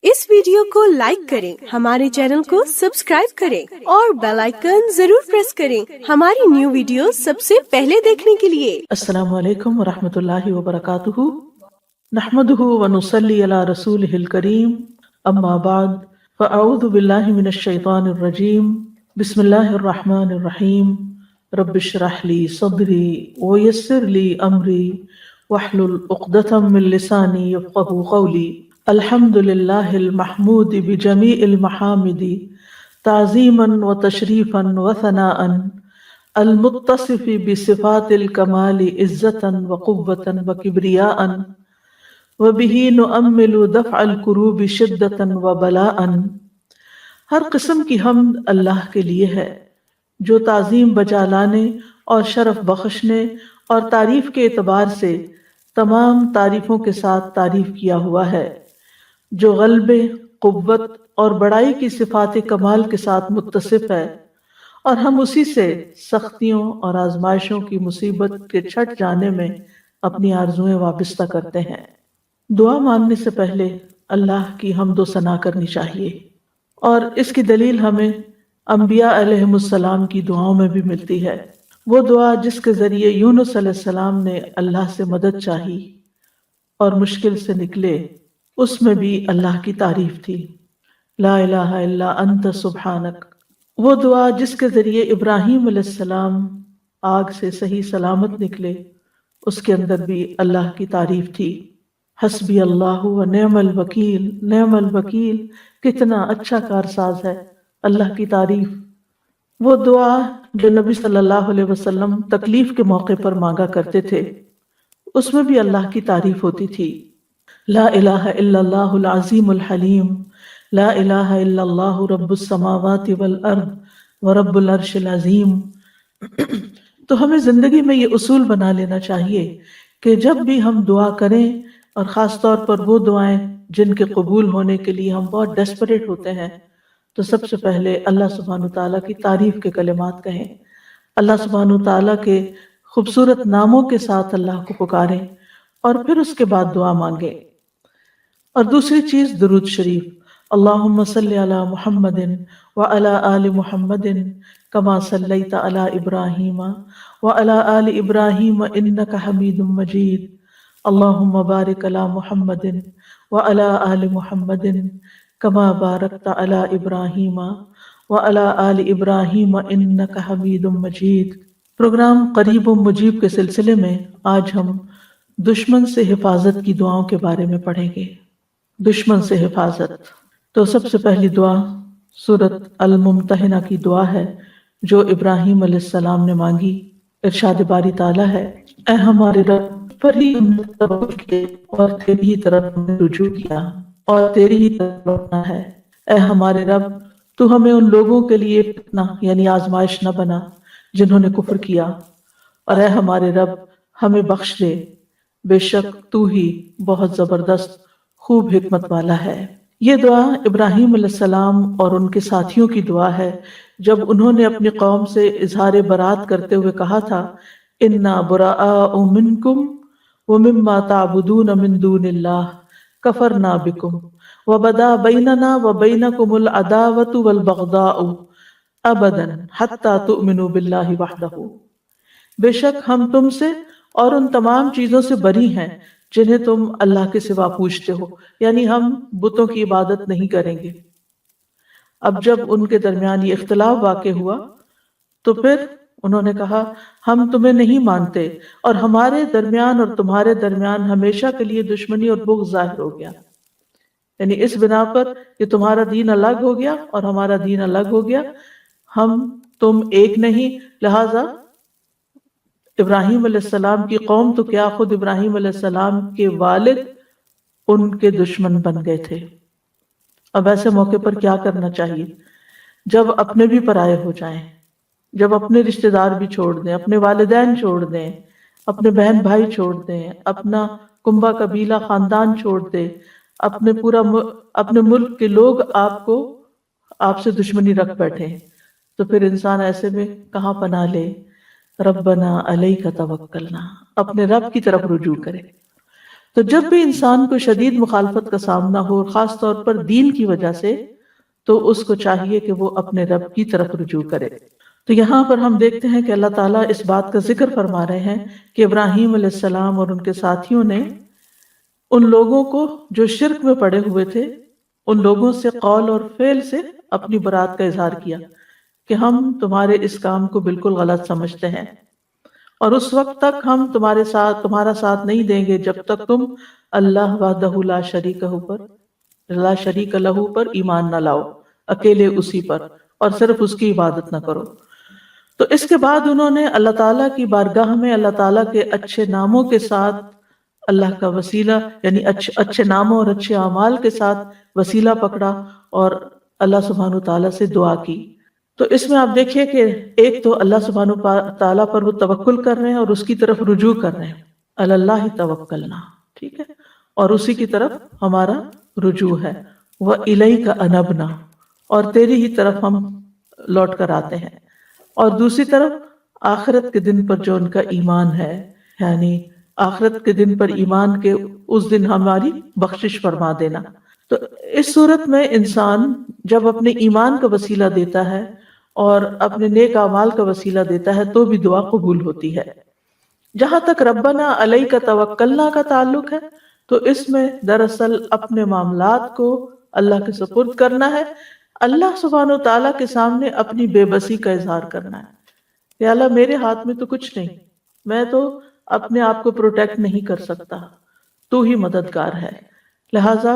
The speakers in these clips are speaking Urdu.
اس ویڈیو کو لائک کریں، ہمارے چینل کو سبسکرائب کریں اور بیل آئیکن ضرور پریس کریں ہماری نیو ویڈیو سب سے پہلے دیکھنے کے لیے۔ السلام علیکم ورحمۃ اللہ وبرکاتہ، نحمده ونصلی علی رسولہ الکریم، اما بعد فاعوذ باللہ من الشیطان الرجیم، بسم اللہ الرحمن الرحیم، رب اشرح لی صدری ویسر لی امری واحلل عقدۃ من لسانی یفقهوا قولی۔ الحمد للہ المحمود بجمیع المحامد تعظیما وتشریفا وثناء، المتصف بصفات الکمال عزتا وقوة وکبریاء، وبہ نؤمل دفع الکروب شدتا وبلاء۔ ہر قسم کی حمد اللہ کے لیے ہے جو تعظیم بجا لانے اور شرف بخشنے اور تعریف کے اعتبار سے تمام تعریفوں کے ساتھ تعریف کیا ہوا ہے، جو غلبے، قوت اور بڑائی کی صفات کمال کے ساتھ متصف ہے، اور ہم اسی سے سختیوں اور آزمائشوں کی مصیبت کے چھٹ جانے میں اپنی آرزوئیں وابستہ کرتے ہیں۔ دعا مانگنے سے پہلے اللہ کی حمد و ثنا کرنی چاہیے، اور اس کی دلیل ہمیں انبیاء علیہم السلام کی دعاؤں میں بھی ملتی ہے۔ وہ دعا جس کے ذریعے یونس علیہ السلام نے اللہ سے مدد چاہی اور مشکل سے نکلے، اس میں بھی اللہ کی تعریف تھی، لا الہ الا انت سبحانک۔ وہ دعا جس کے ذریعے ابراہیم علیہ السلام آگ سے صحیح سلامت نکلے، اس کے اندر بھی اللہ کی تعریف تھی، حسبی اللہ و نعم الوکیل، نعم الوکیل، کتنا اچھا کارساز ہے اللہ کی تعریف۔ وہ دعا جو نبی صلی اللہ علیہ وسلم تکلیف کے موقع پر مانگا کرتے تھے، اس میں بھی اللہ کی تعریف ہوتی تھی، لا الہ الا اللہ العظیم الحلیم، لا الہ الا اللہ رب السماوات والارض ورب العرش العظیم۔ تو ہمیں زندگی میں یہ اصول بنا لینا چاہیے کہ جب بھی ہم دعا کریں، اور خاص طور پر وہ دعائیں جن کے قبول ہونے کے لیے ہم بہت ڈیسپریٹ ہوتے ہیں، تو سب سے پہلے اللہ سبحانہ تعالیٰ کی تعریف کے کلمات کہیں، اللہ سبحانہ تعالیٰ کے خوبصورت ناموں کے ساتھ اللہ کو پکاریں، اور پھر اس کے بعد دعا مانگیں۔ اور دوسری چیز درود شریف، اللہم صلی علی محمد وعلی آل محمد کما صلیت علی ابراہیم وعلی آل ابراہیم انک حمید مجید، اللہم بارک علی محمد وعلی آل محمد کما بارکت علی ابراہیم وعلی آل ابراہیم انک حمید مجید۔ پروگرام قریب و مجیب کے سلسلے میں آج ہم دشمن سے حفاظت کی دعاؤں کے بارے میں پڑھیں گے۔ دشمن سے حفاظت، تو سب سے پہلی دعا سورۃ الممتحنہ کی دعا ہے جو ابراہیم علیہ السلام نے مانگی۔ ارشاد باری تعالیٰ ہے، اے ہمارے رب، پر ہی ہم نے توکل کیے اور تیری ہی طرف ہم نے رجوع کیا اور تیری ہی طرف لوٹنا ہے۔ اے ہمارے رب، تو ہمیں ان لوگوں کے لیے فتنہ یعنی آزمائش نہ بنا جنہوں نے کفر کیا، اور اے ہمارے رب ہمیں بخش دے، بے شک تو ہی بہت زبردست خوب حکمت والا ہے۔ یہ دعا ابراہیم علیہ السلام اور ان کے ساتھیوں کی دعا ہے جب انہوں نے اپنی قوم سے اظہار برات کرتے ہوئے کہا تھا، انا براء منکم ومما تعبدون من دون اللہ کفرنا بکم وبدا بیننا وبینکم العداوۃ والبغضاء ابدا حتی تؤمنوا باللہ وحدہ۔ بے شک ہم تم سے اور ان تمام چیزوں سے بری ہیں جنہیں تم اللہ کے سوا پوجتے ہو، یعنی ہم بتوں کی عبادت نہیں کریں گے۔ اب جب ان کے درمیان یہ اختلاف واقع ہوا تو پھر انہوں نے کہا، ہم تمہیں نہیں مانتے، اور ہمارے درمیان اور تمہارے درمیان ہمیشہ کے لیے دشمنی اور بغض ظاہر ہو گیا، یعنی اس بنا پر کہ تمہارا دین الگ ہو گیا اور ہمارا دین الگ ہو گیا، ہم تم ایک نہیں، لہذا ابراہیم علیہ السلام کی قوم تو کیا، خود ابراہیم علیہ السلام کے والد ان کے دشمن بن گئے تھے۔ اب ایسے موقع پر کیا کرنا چاہیے؟ جب اپنے بھی پرائے ہو جائیں، جب اپنے رشتہ دار بھی چھوڑ دیں، اپنے والدین چھوڑ دیں، اپنے بہن بھائی چھوڑ دیں، اپنا کنبہ قبیلہ خاندان چھوڑ دیں، اپنے ملک کے لوگ آپ سے دشمنی رکھ بیٹھے، تو پھر انسان ایسے میں کہاں پناہ لے؟ ربنا علیک توکلنا، اپنے رب کی طرف رجوع کرے۔ تو جب بھی انسان کو شدید مخالفت کا سامنا ہو، خاص طور پر دین کی وجہ سے، تو اس کو چاہیے کہ وہ اپنے رب کی طرف رجوع کرے۔ تو یہاں پر ہم دیکھتے ہیں کہ اللہ تعالیٰ اس بات کا ذکر فرما رہے ہیں کہ ابراہیم علیہ السلام اور ان کے ساتھیوں نے ان لوگوں کو جو شرک میں پڑے ہوئے تھے، ان لوگوں سے قول اور فعل سے اپنی برات کا اظہار کیا کہ ہم تمہارے اس کام کو بالکل غلط سمجھتے ہیں، اور اس وقت تک ہم تمہارا ساتھ نہیں دیں گے جب تک تم اللہ وحدہ لا شریک لہ پر ایمان نہ لاؤ، اکیلے اسی پر، اور صرف اس کی عبادت نہ کرو۔ تو اس کے بعد انہوں نے اللہ تعالیٰ کی بارگاہ میں اللہ تعالیٰ کے اچھے ناموں کے ساتھ اللہ کا وسیلہ، یعنی اچھے ناموں اور اچھے اعمال کے ساتھ وسیلہ پکڑا اور اللہ سبحانہ تعالیٰ سے دعا کی۔ تو اس میں آپ دیکھیے کہ ایک تو اللہ سبحانہ تعالیٰ پر وہ توکل کر رہے ہیں اور اس کی طرف رجوع کر رہے ہیں، اللہ توکلنا، ٹھیک ہے، اور اسی کی طرف ہمارا رجوع ہے، وَإِلَيْكَ أَنَبْنَا، اور تیری ہی طرف ہم لوٹ کر آتے ہیں۔ اور دوسری طرف آخرت کے دن پر جو ان کا ایمان ہے، یعنی آخرت کے دن پر ایمان کے اس دن ہماری بخشش فرما دینا۔ تو اس صورت میں انسان جب اپنے ایمان کا وسیلہ دیتا ہے اور اپنے نیک اعمال کا وسیلہ دیتا ہے تو بھی دعا قبول ہوتی ہے۔ جہاں تک ربنا علیک توکلنا کا تعلق ہے تو اس میں دراصل اپنے معاملات کو اللہ کے سپرد کرنا ہے، اللہ سبحانہ و تعالیٰ کے سامنے اپنی بے بسی کا اظہار کرنا ہے کہ اللہ میرے ہاتھ میں تو کچھ نہیں، میں تو اپنے آپ کو پروٹیکٹ نہیں کر سکتا، تو ہی مددگار ہے، لہٰذا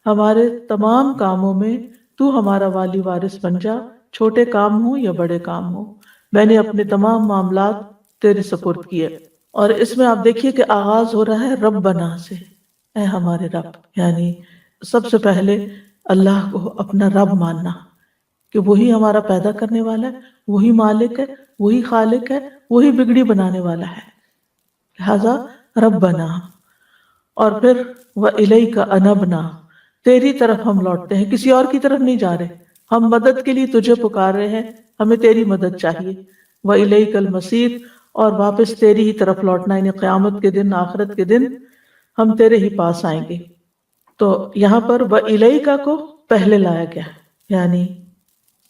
ہمارے تمام کاموں میں تو ہمارا والی وارث بن جا، چھوٹے کام ہوں یا بڑے کام ہوں، میں نے اپنے تمام معاملات تیرے سپرد کیے۔ اور اس میں آپ دیکھیے کہ آغاز ہو رہا ہے ربنا سے، اے ہمارے رب، یعنی سب سے پہلے اللہ کو اپنا رب ماننا کہ وہی ہمارا پیدا کرنے والا ہے، وہی مالک ہے، وہی خالق ہے، وہی بگڑی بنانے والا ہے، لہذا ربنا۔ اور پھر وَإِلَيْكَ أَنَبْنَا، تیری طرف ہم لوٹتے ہیں، کسی اور کی طرف نہیں جا رہے، ہم مدد کے لیے تجھے پکار رہے ہیں، ہمیں تیری مدد چاہیے، وَإِلَيْكَ الْمَصِيرُ، اور واپس تیری ہی طرف لوٹنا، یعنی قیامت کے دن، آخرت کے دن ہم تیرے ہی پاس آئیں گے۔ تو یہاں پر وَإِلَيْكَ کو پہلے لایا گیا، یعنی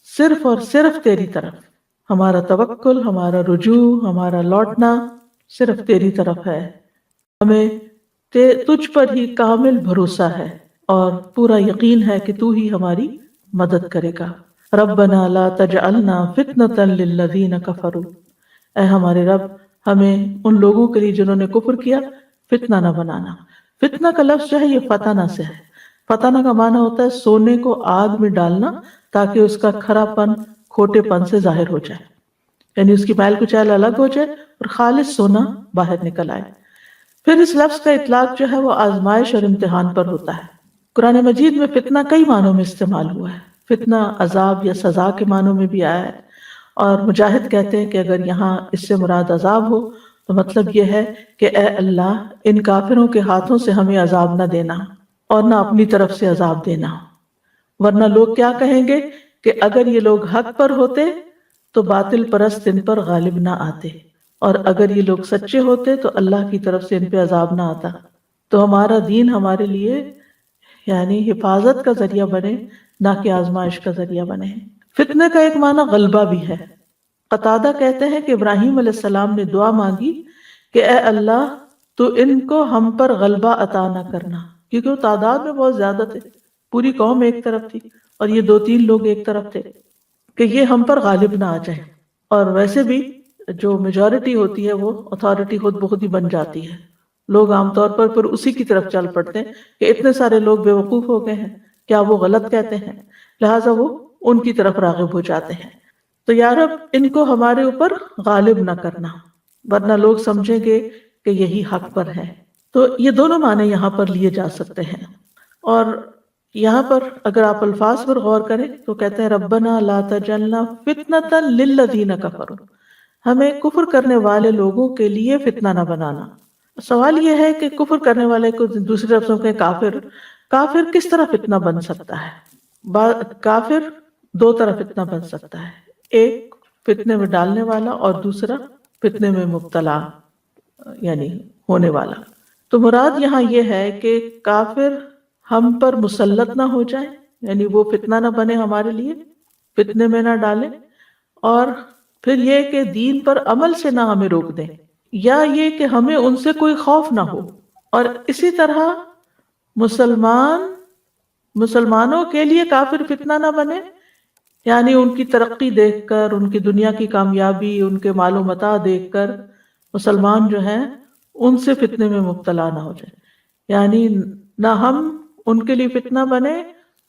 صرف اور صرف تیری طرف ہمارا توکل، ہمارا رجوع، ہمارا لوٹنا صرف تیری طرف ہے، ہمیں تجھ پر ہی کامل بھروسہ ہے اور پورا یقین ہے کہ تو ہی ہماری مدد کرے گا۔ ربنا لا تجعلنا فتنة للذین کفروا، اے ہمارے رب ہمیں ان لوگوں کے لیے جنہوں نے کفر کیا فتنہ نہ بنانا۔ فتنہ کا لفظ جو ہے یہ فتنہ سے ہے، فتنہ کا معنی ہوتا ہے سونے کو آگ میں ڈالنا تاکہ اس کا کھرا پن کھوٹے پن سے ظاہر ہو جائے، یعنی اس کی میل کچیل الگ ہو جائے اور خالص سونا باہر نکل آئے۔ پھر اس لفظ کا اطلاق جو ہے وہ آزمائش اور امتحان پر ہوتا ہے۔ قرآن مجید میں فتنہ کئی معنوں میں استعمال ہوا ہے، فتنہ عذاب یا سزا کے معنوں میں بھی آیا ہے، اور مجاہد کہتے ہیں کہ اگر یہاں اس سے مراد عذاب ہو تو مطلب یہ ہے کہ اے اللہ ان کافروں کے ہاتھوں سے ہمیں عذاب نہ دینا اور نہ اپنی طرف سے عذاب دینا، ورنہ لوگ کیا کہیں گے کہ اگر یہ لوگ حق پر ہوتے تو باطل پرست ان پر غالب نہ آتے، اور اگر یہ لوگ سچے ہوتے تو اللہ کی طرف سے ان پہ عذاب نہ آتا۔ تو ہمارا دین ہمارے لیے یعنی حفاظت کا ذریعہ بنے، نہ کہ آزمائش کا ذریعہ بنے۔ فتنے کا ایک معنی غلبہ بھی ہے۔ قتادہ کہتے ہیں کہ ابراہیم علیہ السلام نے دعا مانگی کہ اے اللہ تو ان کو ہم پر غلبہ عطا نہ کرنا، کیونکہ وہ تعداد میں بہت زیادہ تھے، پوری قوم ایک طرف تھی اور یہ 2-3 لوگ ایک طرف تھے، کہ یہ ہم پر غالب نہ آ جائیں۔ اور ویسے بھی جو میجورٹی ہوتی ہے وہ اتھارٹی خود بخود ہی بن جاتی ہے، لوگ عام طور پر پھر اسی کی طرف چل پڑتے ہیں کہ اتنے سارے لوگ بے وقوف ہو گئے ہیں، کیا وہ غلط کہتے ہیں، لہٰذا وہ ان کی طرف راغب ہو جاتے ہیں۔ تو یا رب ان کو ہمارے اوپر غالب نہ کرنا، ورنہ لوگ سمجھیں گے کہ یہی حق پر ہے۔ تو یہ دونوں معنی یہاں پر لیے جا سکتے ہیں۔ اور یہاں پر اگر آپ الفاظ پر غور کریں تو کہتے ہیں ربنا لا تجعلنا فتنة للذین کفروا، ہمیں کفر کرنے والے لوگوں کے لیے فتنہ نہ بنانا۔ سوال یہ ہے کہ کفر کرنے والے کو دوسری لفظوں کے کافر کس طرح فتنہ بن سکتا ہے؟ کافر 2 طرح فتنہ بن سکتا ہے، ایک فتنے میں ڈالنے والا اور دوسرا فتنے میں مبتلا یعنی ہونے والا۔ تو مراد یہاں یہ ہے کہ کافر ہم پر مسلط نہ ہو جائے، یعنی وہ فتنہ نہ بنے ہمارے لیے، فتنے میں نہ ڈالے، اور پھر یہ کہ دین پر عمل سے نہ ہمیں روک دیں، یا یہ کہ ہمیں ان سے کوئی خوف نہ ہو، اور اسی طرح مسلمانوں کے لیے کافر فتنہ نہ بنے، یعنی ان کی ترقی دیکھ کر، ان کی دنیا کی کامیابی، ان کے مال و متاع دیکھ کر مسلمان جو ہیں ان سے فتنے میں مبتلا نہ ہو جائے، یعنی نہ ہم ان کے لیے فتنہ بنے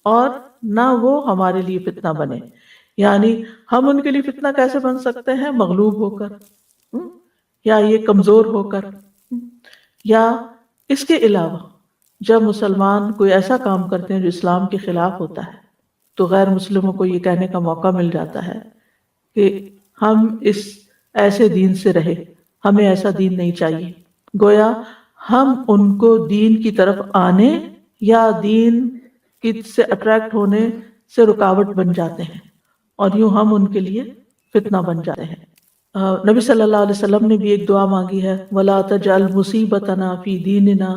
اور نہ وہ ہمارے لیے فتنہ بنے۔ یعنی ہم ان کے لیے فتنہ کیسے بن سکتے ہیں؟ مغلوب ہو کر، یا یہ کمزور ہو کر، یا اس کے علاوہ جب مسلمان کوئی ایسا کام کرتے ہیں جو اسلام کے خلاف ہوتا ہے تو غیر مسلموں کو یہ کہنے کا موقع مل جاتا ہے کہ ہم اس ایسے دین سے رہے، ہمیں ایسا دین نہیں چاہیے۔ گویا ہم ان کو دین کی طرف آنے یا دین کی سے اٹریکٹ ہونے سے رکاوٹ بن جاتے ہیں، اور یوں ہم ان کے لیے فتنہ بن جاتے ہیں۔ نبی صلی اللہ علیہ وسلم نے بھی ایک دعا مانگی ہے، وَلَا تَجْعَلْ مُصِيبَتَنَا فِي دِينِنَا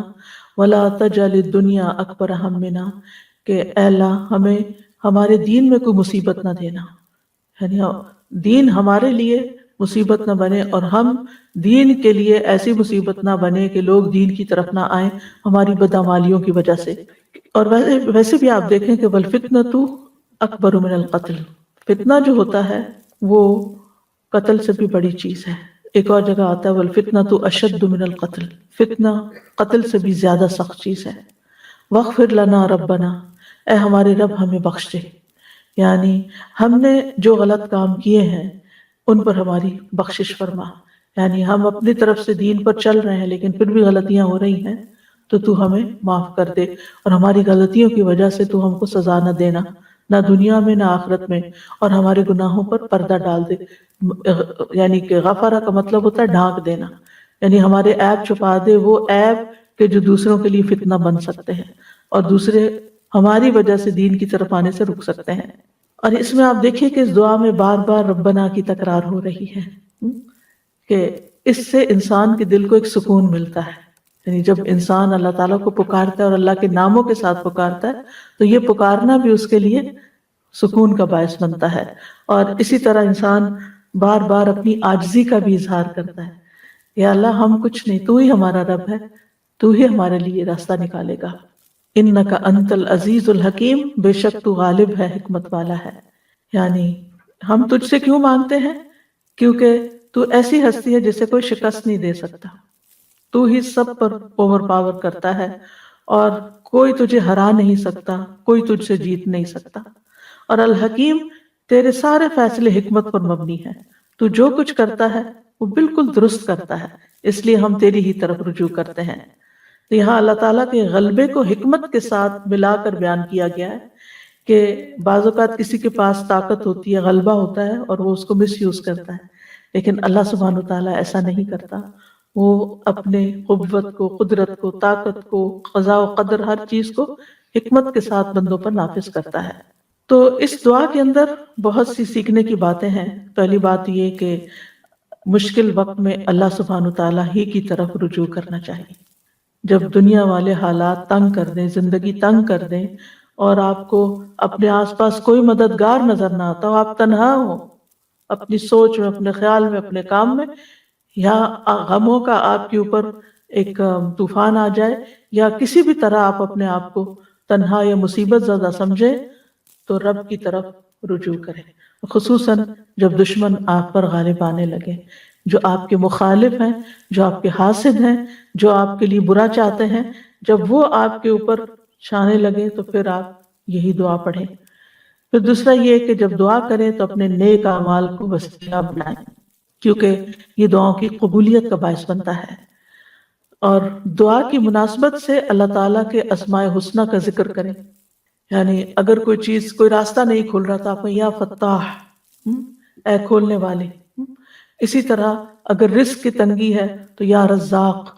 وَلَا تَجْعَلِ الدُّنْيَا أَكْبَرَ هَمِّنَا، کہ اے اللہ ہمیں ہمارے دین میں کوئی مصیبت نہ دینا، یعنی دین ہمارے لیے مصیبت نہ بنے، اور ہم دین کے لیے ایسی مصیبت نہ بنے کہ لوگ دین کی طرف نہ آئیں ہماری بدعمالیوں کی وجہ سے۔ اور ویسے بھی آپ دیکھیں کہ وَالْفِتْنَةُ أَكْبَرُ مِنَ الْقَتْلِ، فتنہ جو ہوتا ہے وہ قتل سے بھی بڑی چیز ہے۔ ایک اور جگہ آتا ہے وَالْفِتْنَةُ أَشَدُّ مِنَ الْقَتْلِ، فتنہ قتل سے بھی زیادہ سخت چیز ہے۔ وَاغْفِرْ لَنَا رَبَّنَا، اے ہمارے رب ہمیں بخش دے، یعنی ہم نے جو غلط کام کیے ہیں ان پر ہماری بخشش فرما، یعنی ہم اپنی طرف سے دین پر چل رہے ہیں لیکن پھر بھی غلطیاں ہو رہی ہیں تو ہمیں معاف کر دے، اور ہماری غلطیوں کی وجہ سے تو ہم کو سزا نہ دینا، نہ دنیا میں نہ آخرت میں، اور ہمارے گناہوں پر پردہ ڈال دے۔ یعنی کہ غفرہ کا مطلب ہوتا ہے ڈھانک دینا، یعنی ہمارے عیب چھپا دے، وہ عیب کہ جو دوسروں کے لیے فتنہ بن سکتے ہیں اور دوسرے ہماری وجہ سے دین کی طرف آنے سے رک سکتے ہیں۔ اور اس میں آپ دیکھیے کہ اس دعا میں بار بار ربنا کی تکرار ہو رہی ہے، کہ اس سے انسان کے دل کو ایک سکون ملتا ہے، یعنی جب انسان اللہ تعالیٰ کو پکارتا ہے اور اللہ کے ناموں کے ساتھ پکارتا ہے تو یہ پکارنا بھی اس کے لیے سکون کا باعث بنتا ہے۔ اور اسی طرح انسان بار بار اپنی عاجزی کا بھی اظہار کرتا ہے، یا اللہ ہم کچھ نہیں، تو ہی ہمارا رب ہے، تو ہی ہمارے لیے راستہ نکالے گا۔ انک انت العزیز الحکیم، بے شک تو غالب ہے، حکمت والا ہے۔ یعنی ہم تجھ سے کیوں مانگتے ہیں؟ کیونکہ تو ایسی ہستی ہے جسے کوئی شکست نہیں دے سکتا، تو ہی سب پر اوور پاور کرتا ہے، اور کوئی تجھے ہرا نہیں سکتا، کوئی تجھ سے جیت نہیں سکتا۔ اور الحکیم، تیرے سارے فیصلے حکمت پر مبنی ہیں، تو جو کچھ کرتا ہے وہ بالکل درست کرتا ہے، اس لیے ہم تیری ہی طرف رجوع کرتے ہیں۔ تو یہاں اللہ تعالیٰ کے غلبے کو حکمت کے ساتھ ملا کر بیان کیا گیا ہے کہ بعض اوقات کسی کے پاس طاقت ہوتی ہے، غلبہ ہوتا ہے، اور وہ اس کو مس یوز کرتا ہے، لیکن اللہ سبحانہ وتعالیٰ ایسا نہیں کرتا، وہ اپنے قوت کو، قدرت کو، طاقت کو، قضاء و قدر، ہر چیز کو حکمت کے ساتھ بندوں پر نافذ کرتا ہے۔ تو اس دعا کے اندر بہت سی سیکھنے کی باتیں ہیں۔ پہلی بات یہ کہ مشکل وقت میں اللہ سبحانہ وتعالیٰ ہی کی طرف رجوع کرنا چاہیے۔ جب دنیا والے حالات تنگ کر دیں، زندگی تنگ کر دیں، اور آپ کو اپنے آس پاس کوئی مددگار نظر نہ آتا ہو، آپ تنہا ہو اپنی سوچ میں، اپنے خیال میں، اپنے کام میں، یا غموں کا آپ کے اوپر ایک طوفان آ جائے، یا کسی بھی طرح آپ اپنے آپ کو تنہا یا مصیبت زدہ سمجھے، تو رب کی طرف رجوع کریں، خصوصاً جب دشمن آپ پر غالب آنے لگے، جو آپ کے مخالف ہیں، جو آپ کے حاسد ہیں، جو آپ کے لیے برا چاہتے ہیں، جب وہ آپ کے اوپر چھانے لگے تو پھر آپ یہی دعا پڑھیں۔ پھر دوسرا یہ کہ جب دعا کریں تو اپنے نیک اعمال کو وسیلہ بنائیں، کیونکہ یہ دعاؤں کی قبولیت کا باعث بنتا ہے۔ اور دعا کی مناسبت سے اللہ تعالیٰ کے اسماء حسنہ کا ذکر کریں، یعنی اگر کوئی چیز، کوئی راستہ نہیں کھل رہا تو آپ یا فتاح، اے کھولنے والے۔ اسی طرح اگر رزق کی تنگی ہے تو یا رزاق۔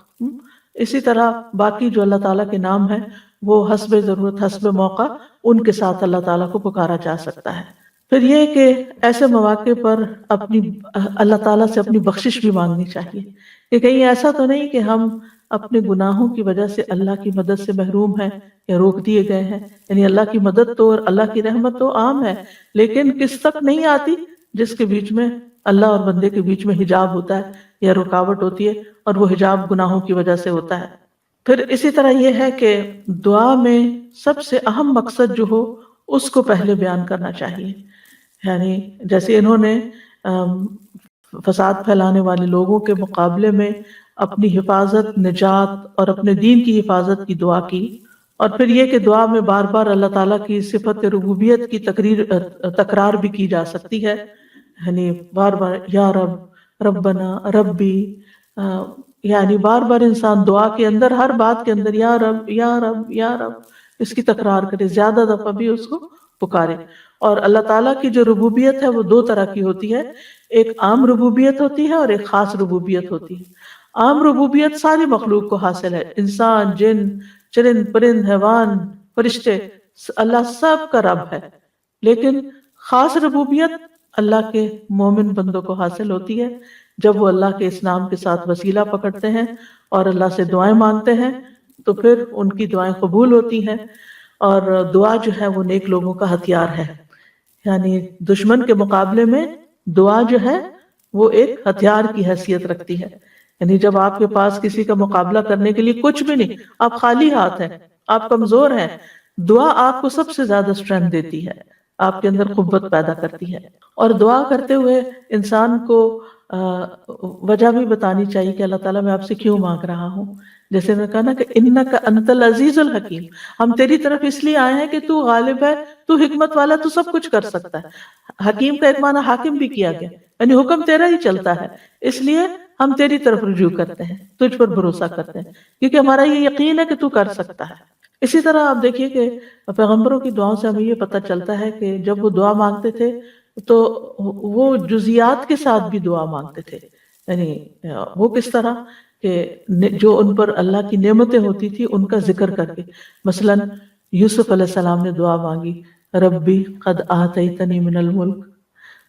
اسی طرح باقی جو اللہ تعالیٰ کے نام ہیں وہ حسب ضرورت، حسب موقع ان کے ساتھ اللہ تعالیٰ کو پکارا جا سکتا ہے۔ پھر یہ کہ ایسے مواقع پر اپنی اللہ تعالیٰ سے اپنی بخشش بھی مانگنی چاہیے، کہ کہیں ایسا تو نہیں کہ ہم اپنے گناہوں کی وجہ سے اللہ کی مدد سے محروم ہیں یا روک دیے گئے ہیں. یعنی اللہ کی مدد تو اور اللہ کی رحمت تو عام ہے، لیکن کس تک نہیں آتی؟ جس کے بیچ میں اللہ اور بندے کے بیچ میں حجاب ہوتا ہے یا رکاوٹ ہوتی ہے، اور وہ حجاب گناہوں کی وجہ سے ہوتا ہے. پھر اسی طرح یہ ہے کہ دعا میں سب سے اہم مقصد جو ہو اس کو پہلے بیان کرنا چاہیے. یعنی جیسے انہوں نے فساد پھیلانے والے لوگوں کے مقابلے میں اپنی حفاظت، نجات اور اپنے دین کی حفاظت کی دعا کی، اور پھر یہ کہ دعا میں بار بار اللہ تعالیٰ کی صفت ربوبیت کی تکرار بھی کی جا سکتی ہے. یعنی بار بار یا رب، ربنا، ربی، یعنی بار بار انسان دعا کے اندر ہر بات کے اندر یا رب یا رب یا رب اس کی تکرار کرے، زیادہ دفعہ بھی اس کو پکارے. اور اللہ تعالیٰ کی جو ربوبیت ہے وہ دو طرح کی ہوتی ہے، ایک عام ربوبیت ہوتی ہے اور ایک خاص ربوبیت ہوتی ہے. عام ربوبیت ساری مخلوق کو حاصل ہے، انسان، جن، چرند پرند، حیوان، فرشتے، اللہ سب کا رب ہے. لیکن خاص ربوبیت اللہ کے مومن بندوں کو حاصل ہوتی ہے جب وہ اللہ کے اس نام کے ساتھ وسیلہ پکڑتے ہیں اور اللہ سے دعائیں مانگتے ہیں تو پھر ان کی دعائیں قبول ہوتی ہیں. اور دعا جو ہے وہ نیک لوگوں کا ہتھیار ہے. یعنی دشمن کے مقابلے میں دعا جو ہے وہ ایک ہتھیار کی حیثیت رکھتی ہے. یعنی جب آپ کے پاس کسی کا مقابلہ کرنے کے لیے کچھ بھی نہیں، آپ خالی ہاتھ ہیں، آپ کمزور ہیں، دعا آپ کو سب سے زیادہ اسٹرینتھ دیتی ہے، آپ کے اندر قوت پیدا کرتی ہے. اور دعا کرتے ہوئے انسان کو وجہ بھی بتانی چاہیے کہ اللہ تعالیٰ میں آپ سے کیوں مانگ رہا ہوں. جیسے میں کہا نا کہ انک انت العزیز الحکیم، ہم تیری طرف اس لیے آئے ہیں کہ تو غالب ہے، تو حکمت والا، تو سب کچھ کر سکتا ہے. حکیم کا ایک معنی حاکم بھی کیا گیا، یعنی حکم تیرا ہی چلتا ہے، اس لیے ہم تیری طرف رجوع کرتے ہیں، تجھ پر بھروسہ کرتے ہیں، کیونکہ ہمارا یہ یقین ہے کہ تو کر سکتا ہے. اسی طرح آپ دیکھیے کہ پیغمبروں کی دعاؤں سے ہمیں یہ پتہ چلتا ہے کہ جب وہ دعا مانگتے تھے تو وہ جزیات کے ساتھ بھی دعا مانگتے تھے. یعنی وہ کس طرح کہ جو ان پر اللہ کی نعمتیں ہوتی تھی ان کا ذکر کر کے. مثلا یوسف علیہ السلام نے دعا مانگی، ربی قد آتیتنی من الملک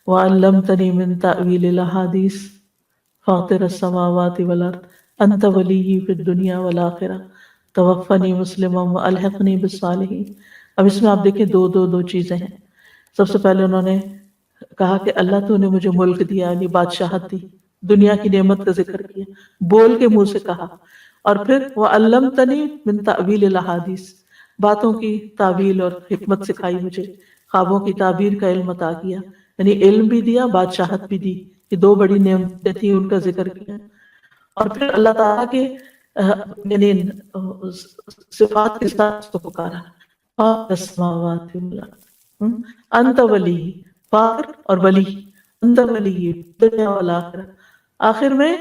وعلمتنی من تأویل الاحادیث فاطر السماوات والارض انت ولی فی الدنیا والآخرہ توفنی مسلما والحقنی بالصالحین. اب اس میں آپ دیکھیں دو چیزیں ہیں. سب سے پہلے انہوں نے کہا کہ اللہ تو نے مجھے ملک دیا، یعنی بادشاہت دی، دنیا کی نعمت کا ذکر کیا، بول کے منہ سے کہا. اور پھر وَعَلَّمْتَنِي مِن تَأْوِيلِ الْأَحَادِيثِ، باتوں کی تعویل اور حکمت سکھائی مجھے، خوابوں کی تعبیر کا علم عطا کیا. یعنی علم بھی دیا، بادشاہت بھی دی. یہ دو بڑی نعمتیں تھیں، ان کا ذکر کیا. اور پھر اللہ تعالیٰ کے یعنی صفات کے ساتھ اس کو پکارا، السماوات والارض انت ولی، فاطر اور ولی، انت ولی دنیا والآخرہ. آخر میں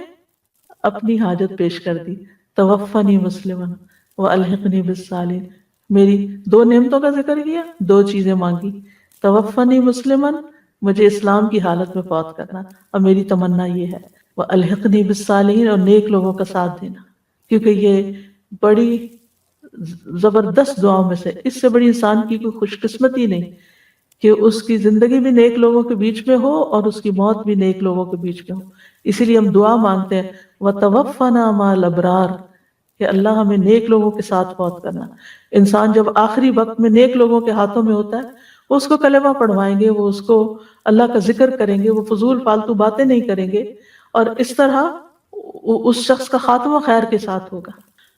اپنی حاجت پیش کر دی، توفنی مسلمن والحقنی بالصالحین. میری دو نعمتوں کا ذکر کیا، دو چیزیں مانگی، توفنی مسلمن، مجھے اسلام کی حالت میں فوت کرنا، اور میری تمنا یہ ہے، والحقنی بالصالحین، اور نیک لوگوں کا ساتھ دینا. کیونکہ یہ بڑی زبردست دعاؤں میں سے، اس سے بڑی انسان کی کوئی خوش قسمتی نہیں کہ اس کی زندگی بھی نیک لوگوں کے بیچ میں ہو اور اس کی موت بھی نیک لوگوں کے بیچ میں ہو. اسی لیے ہم دعا مانگتے ہیں وَتَوَفَّنَا مَعَ الْأَبْرَارِ، کہ اللہ ہمیں نیک لوگوں کے ساتھ فوت کرنا. انسان جب آخری وقت میں نیک لوگوں کے ہاتھوں میں ہوتا ہے، وہ اس کو کلمہ پڑھوائیں گے، وہ اس کو اللہ کا ذکر کریں گے، وہ فضول فالتو باتیں نہیں کریں گے، اور اس طرح اس شخص کا خاتمہ خیر کے ساتھ ہوگا.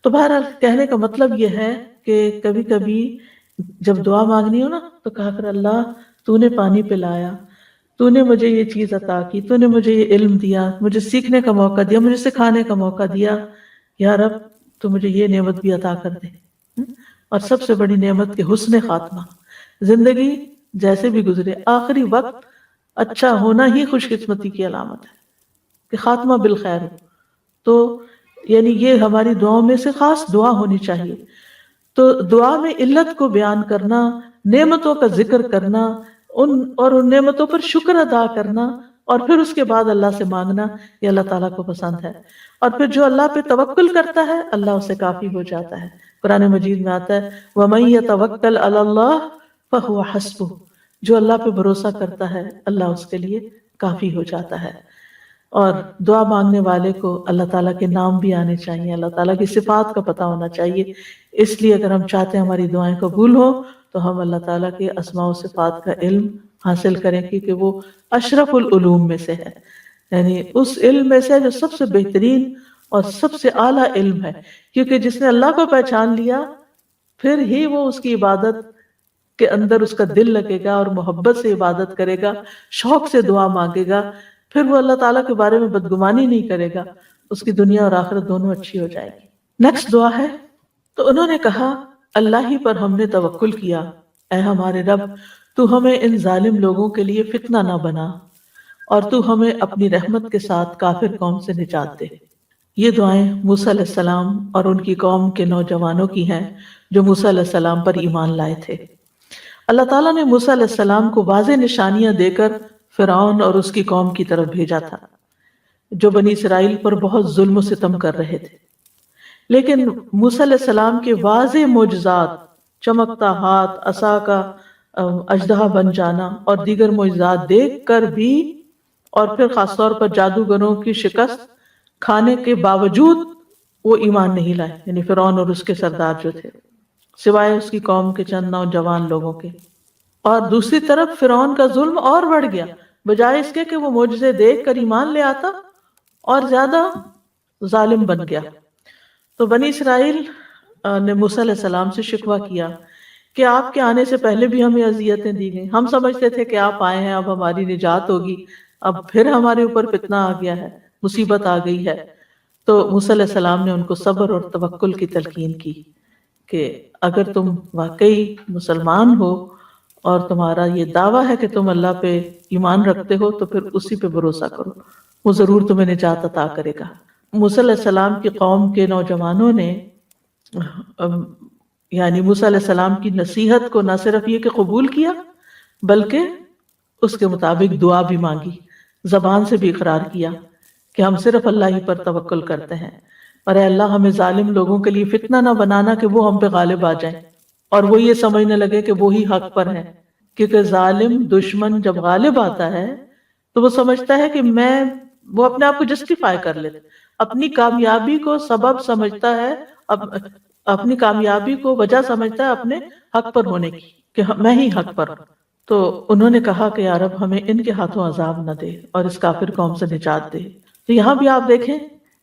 تو بہرحال کہنے کا مطلب یہ ہے کہ کبھی کبھی جب دعا مانگنی ہو نا تو کہا کر اللہ تو نے پانی پلایا، تو نے مجھے یہ چیز عطا کی، تو نے مجھے یہ علم دیا، مجھے سیکھنے کا موقع دیا، مجھے سکھانے کا موقع دیا، یا رب تو مجھے یہ نعمت بھی عطا کر دے. اور سب سے بڑی نعمت کے حسن خاتمہ. زندگی جیسے بھی گزرے، آخری وقت اچھا ہونا ہی خوش قسمتی کی علامت ہے کہ خاتمہ بالخیر ہو. تو یعنی یہ ہماری دعاؤں میں سے خاص دعا ہونی چاہیے. تو دعا میں علت کو بیان کرنا، نعمتوں کا ذکر کرنا، ان نعمتوں پر شکر ادا کرنا، اور پھر اس کے بعد اللہ سے مانگنا، یہ اللہ تعالیٰ کو پسند ہے. اور پھر جو اللہ پہ توکل کرتا ہے اللہ اسے کافی ہو جاتا ہے. قرآن مجید میں آتا ہے وَمَن يَتَوَكَّلْ عَلَى اللَّهِ فَهُوَ حَسْبُهُ، جو اللہ پہ بھروسہ کرتا ہے اللہ اس کے لیے کافی ہو جاتا ہے. اور دعا مانگنے والے کو اللہ تعالیٰ کے نام بھی آنے چاہیے، اللہ تعالیٰ کی صفات کا پتہ ہونا چاہیے. اس لیے اگر ہم چاہتے ہیں ہماری دعائیں قبول ہوں تو ہم اللہ تعالیٰ کے اسماء و صفات کا علم حاصل کریں، کیونکہ وہ اشرف العلوم میں سے ہے، یعنی اس علم میں سے جو سب سے بہترین اور سب سے اعلیٰ علم ہے. کیونکہ جس نے اللہ کو پہچان لیا پھر ہی وہ اس کی عبادت کے اندر اس کا دل لگے گا اور محبت سے عبادت کرے گا، شوق سے دعا مانگے گا، پھر وہ اللہ تعالیٰ کے بارے میں بدگمانی نہیں کرے گا، اس کی دنیا اور آخرت دونوں اچھی ہو جائے گی. نیکسٹ دعا ہے، تو انہوں نے کہا اللہ ہی پر ہم نے توکل کیا، اے ہمارے رب تو ہمیں ان ظالم لوگوں کے لیے فتنہ نہ بنا اور تو ہمیں اپنی رحمت کے ساتھ کافر قوم سے نجات دے. یہ دعائیں موسیٰ علیہ السلام اور ان کی قوم کے نوجوانوں کی ہیں جو موسیٰ علیہ السلام پر ایمان لائے تھے. اللہ تعالیٰ نے موسیٰ علیہ السلام کو واضح نشانیاں دے کر فرعون اور اس کی قوم کی طرف بھیجا تھا جو بنی اسرائیل پر بہت ظلم و ستم کر رہے تھے. لیکن موسیٰ علیہ السلام کے واضح معجزات، چمکتا ہاتھ، عصا کا اژدہا بن جانا اور دیگر معجزات دیکھ کر بھی، اور پھر خاص طور پر جادوگروں کی شکست کھانے کے باوجود وہ ایمان نہیں لائے، یعنی فرعون اور اس کے سردار جو تھے، سوائے اس کی قوم کے چند نوجوان لوگوں کے. اور دوسری طرف فرعون کا ظلم اور بڑھ گیا، بجائے اس کے کہ وہ معجزے دیکھ کر ایمان لے آتا اور زیادہ ظالم بن گیا. تو بنی اسرائیل نے موسیٰ علیہ السلام سے شکوہ کیا کہ آپ کے آنے سے پہلے بھی ہمیں اذیتیں دی گئیں، ہم سمجھتے تھے کہ آپ آئے ہیں اب ہماری نجات ہوگی، اب پھر ہمارے اوپر فتنہ آ گیا ہے، مصیبت آ گئی ہے. تو موسیٰ علیہ السلام نے ان کو صبر اور توکل کی تلقین کی کہ اگر تم واقعی مسلمان ہو اور تمہارا یہ دعویٰ ہے کہ تم اللہ پہ ایمان رکھتے ہو تو پھر اسی پہ بھروسہ کرو، وہ ضرور تمہیں نجات عطا کرے گا. موسیٰ علیہ السلام کی قوم کے نوجوانوں نے یعنی موسیٰ علیہ السلام کی نصیحت کو نہ صرف یہ کہ قبول کیا بلکہ اس کے مطابق دعا بھی مانگی، زبان سے بھی اقرار کیا کہ ہم صرف اللہ ہی پر توکل کرتے ہیں، اور اے اللہ ہمیں ظالم لوگوں کے لیے فتنہ نہ بنانا کہ وہ ہم پہ غالب آ جائیں اور وہ یہ سمجھنے لگے کہ وہی حق پر ہے. کیونکہ ظالم دشمن جب غالب آتا ہے تو وہ سمجھتا ہے کہ وہ اپنے آپ کو جسٹیفائی کر لیتا، اپنی کامیابی کو سبب سمجھتا ہے، اپنی کامیابی کو وجہ سمجھتا ہے اپنے حق پر ہونے کی کہ میں ہی حق پر ہوں. تو انہوں نے کہا کہ یا رب ہمیں ان کے ہاتھوں عذاب نہ دے اور اس کافر قوم سے نجات دے. تو یہاں بھی آپ دیکھیں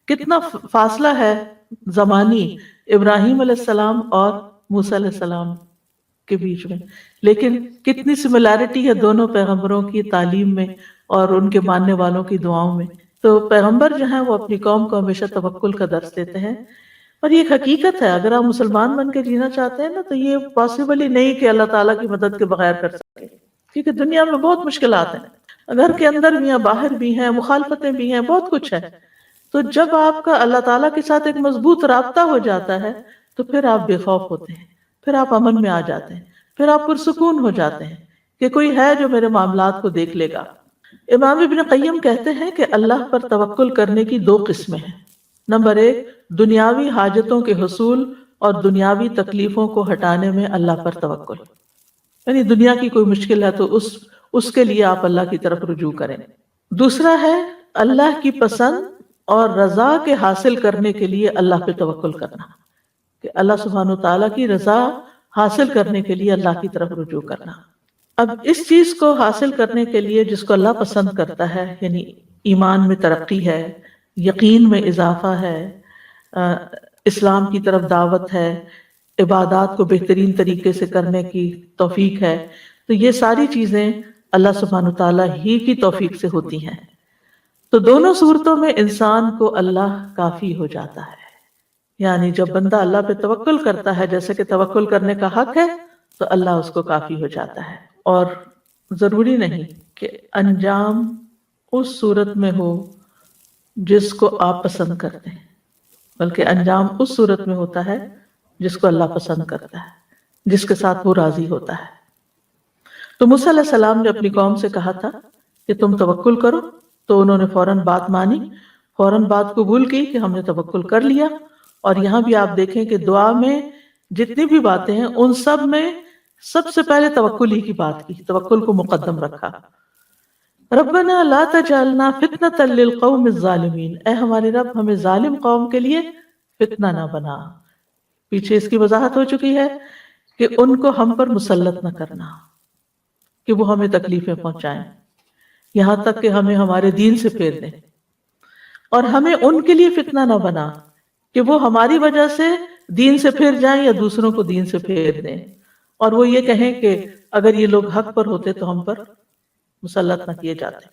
کتنا فاصلہ ہے زمانی ابراہیم علیہ السلام اور موسیٰ علیہ السلام کے بیچ میں، لیکن کتنی سملیرٹی ہے دونوں پیغمبروں کی تعلیم میں اور ان کے ماننے والوں کی دعاؤں میں. تو پیغمبر جو ہیں وہ اپنی قوم کو ہمیشہ توکل کا درس دیتے ہیں، اور یہ ایک حقیقت ہے. اگر آپ مسلمان بن کے جینا چاہتے ہیں نا تو یہ پاسبل ہی نہیں کہ اللہ تعالیٰ کی مدد کے بغیر کر سکے، کیونکہ دنیا میں بہت مشکلات ہیں، گھر کے اندر بھی ہیں، باہر بھی ہیں، مخالفتیں بھی ہیں، بہت کچھ ہے. تو جب آپ کا اللہ تعالیٰ کے ساتھ ایک مضبوط رابطہ ہو جاتا ہے تو پھر آپ بے خوف ہوتے ہیں، پھر آپ امن میں آ جاتے ہیں، پھر آپ پرسکون ہو جاتے ہیں کہ کوئی ہے جو میرے معاملات کو دیکھ لے گا. امام ابن قیم کہتے ہیں کہ اللہ پر توکل کرنے کی دو قسمیں ہیں. نمبر 1 دنیاوی حاجتوں کے حصول اور دنیاوی تکلیفوں کو ہٹانے میں اللہ پر توکل، یعنی دنیا کی کوئی مشکل ہے تو اس کے لیے آپ اللہ کی طرف رجوع کریں. دوسرا ہے اللہ کی پسند اور رضا کے حاصل کرنے کے لیے اللہ پہ توکل کرنا، کہ اللہ سبحانہ و تعالیٰ کی رضا حاصل کرنے کے لیے اللہ کی طرف رجوع کرنا. اب اس چیز کو حاصل کرنے کے لیے جس کو اللہ پسند کرتا ہے، یعنی ایمان میں ترقی ہے، یقین میں اضافہ ہے، اسلام کی طرف دعوت ہے، عبادات کو بہترین طریقے سے کرنے کی توفیق ہے، تو یہ ساری چیزیں اللہ سبحانہ تعالیٰ ہی کی توفیق سے ہوتی ہیں. تو دونوں صورتوں میں انسان کو اللہ کافی ہو جاتا ہے. یعنی جب بندہ اللہ پہ توکل کرتا ہے جیسے کہ توکل کرنے کا حق ہے تو اللہ اس کو کافی ہو جاتا ہے. اور ضروری نہیں کہ انجام اس صورت میں ہو جس کو آپ پسند کرتے ہیں، بلکہ انجام اس صورت میں ہوتا ہے جس کو اللہ پسند کرتا ہے، جس کے ساتھ وہ راضی ہوتا ہے. تو موسیٰ علیہ السلام نے اپنی قوم سے کہا تھا کہ تم توکل کرو، تو انہوں نے فوراً بات مانی، فوراً بات قبول کی کہ ہم نے توکل کر لیا. اور یہاں بھی آپ دیکھیں کہ دعا میں جتنی بھی باتیں ہیں ان سب میں سب سے پہلے توکل ہی کی بات کی، توکل کو مقدم رکھا. ربنا لا تجعلنا فتنة للقوم الظالمین، اے ہمارے رب ہمیں ظالم قوم کے لیے فتنہ نہ بنا۔ پیچھے اس کی وضاحت ہو چکی ہے کہ ان کو ہم پر مسلط نہ کرنا کہ وہ ہمیں تکلیفیں پہنچائیں، یہاں تک کہ ہمیں ہمارے دین سے پھیر دیں، اور ہمیں ان کے لیے فتنہ نہ بنا کہ وہ ہماری وجہ سے دین سے پھر جائیں یا دوسروں کو دین سے پھیر دیں، اور وہ یہ کہیں کہ اگر یہ لوگ حق پر ہوتے تو ہم پر مسلط نہ کیے جاتے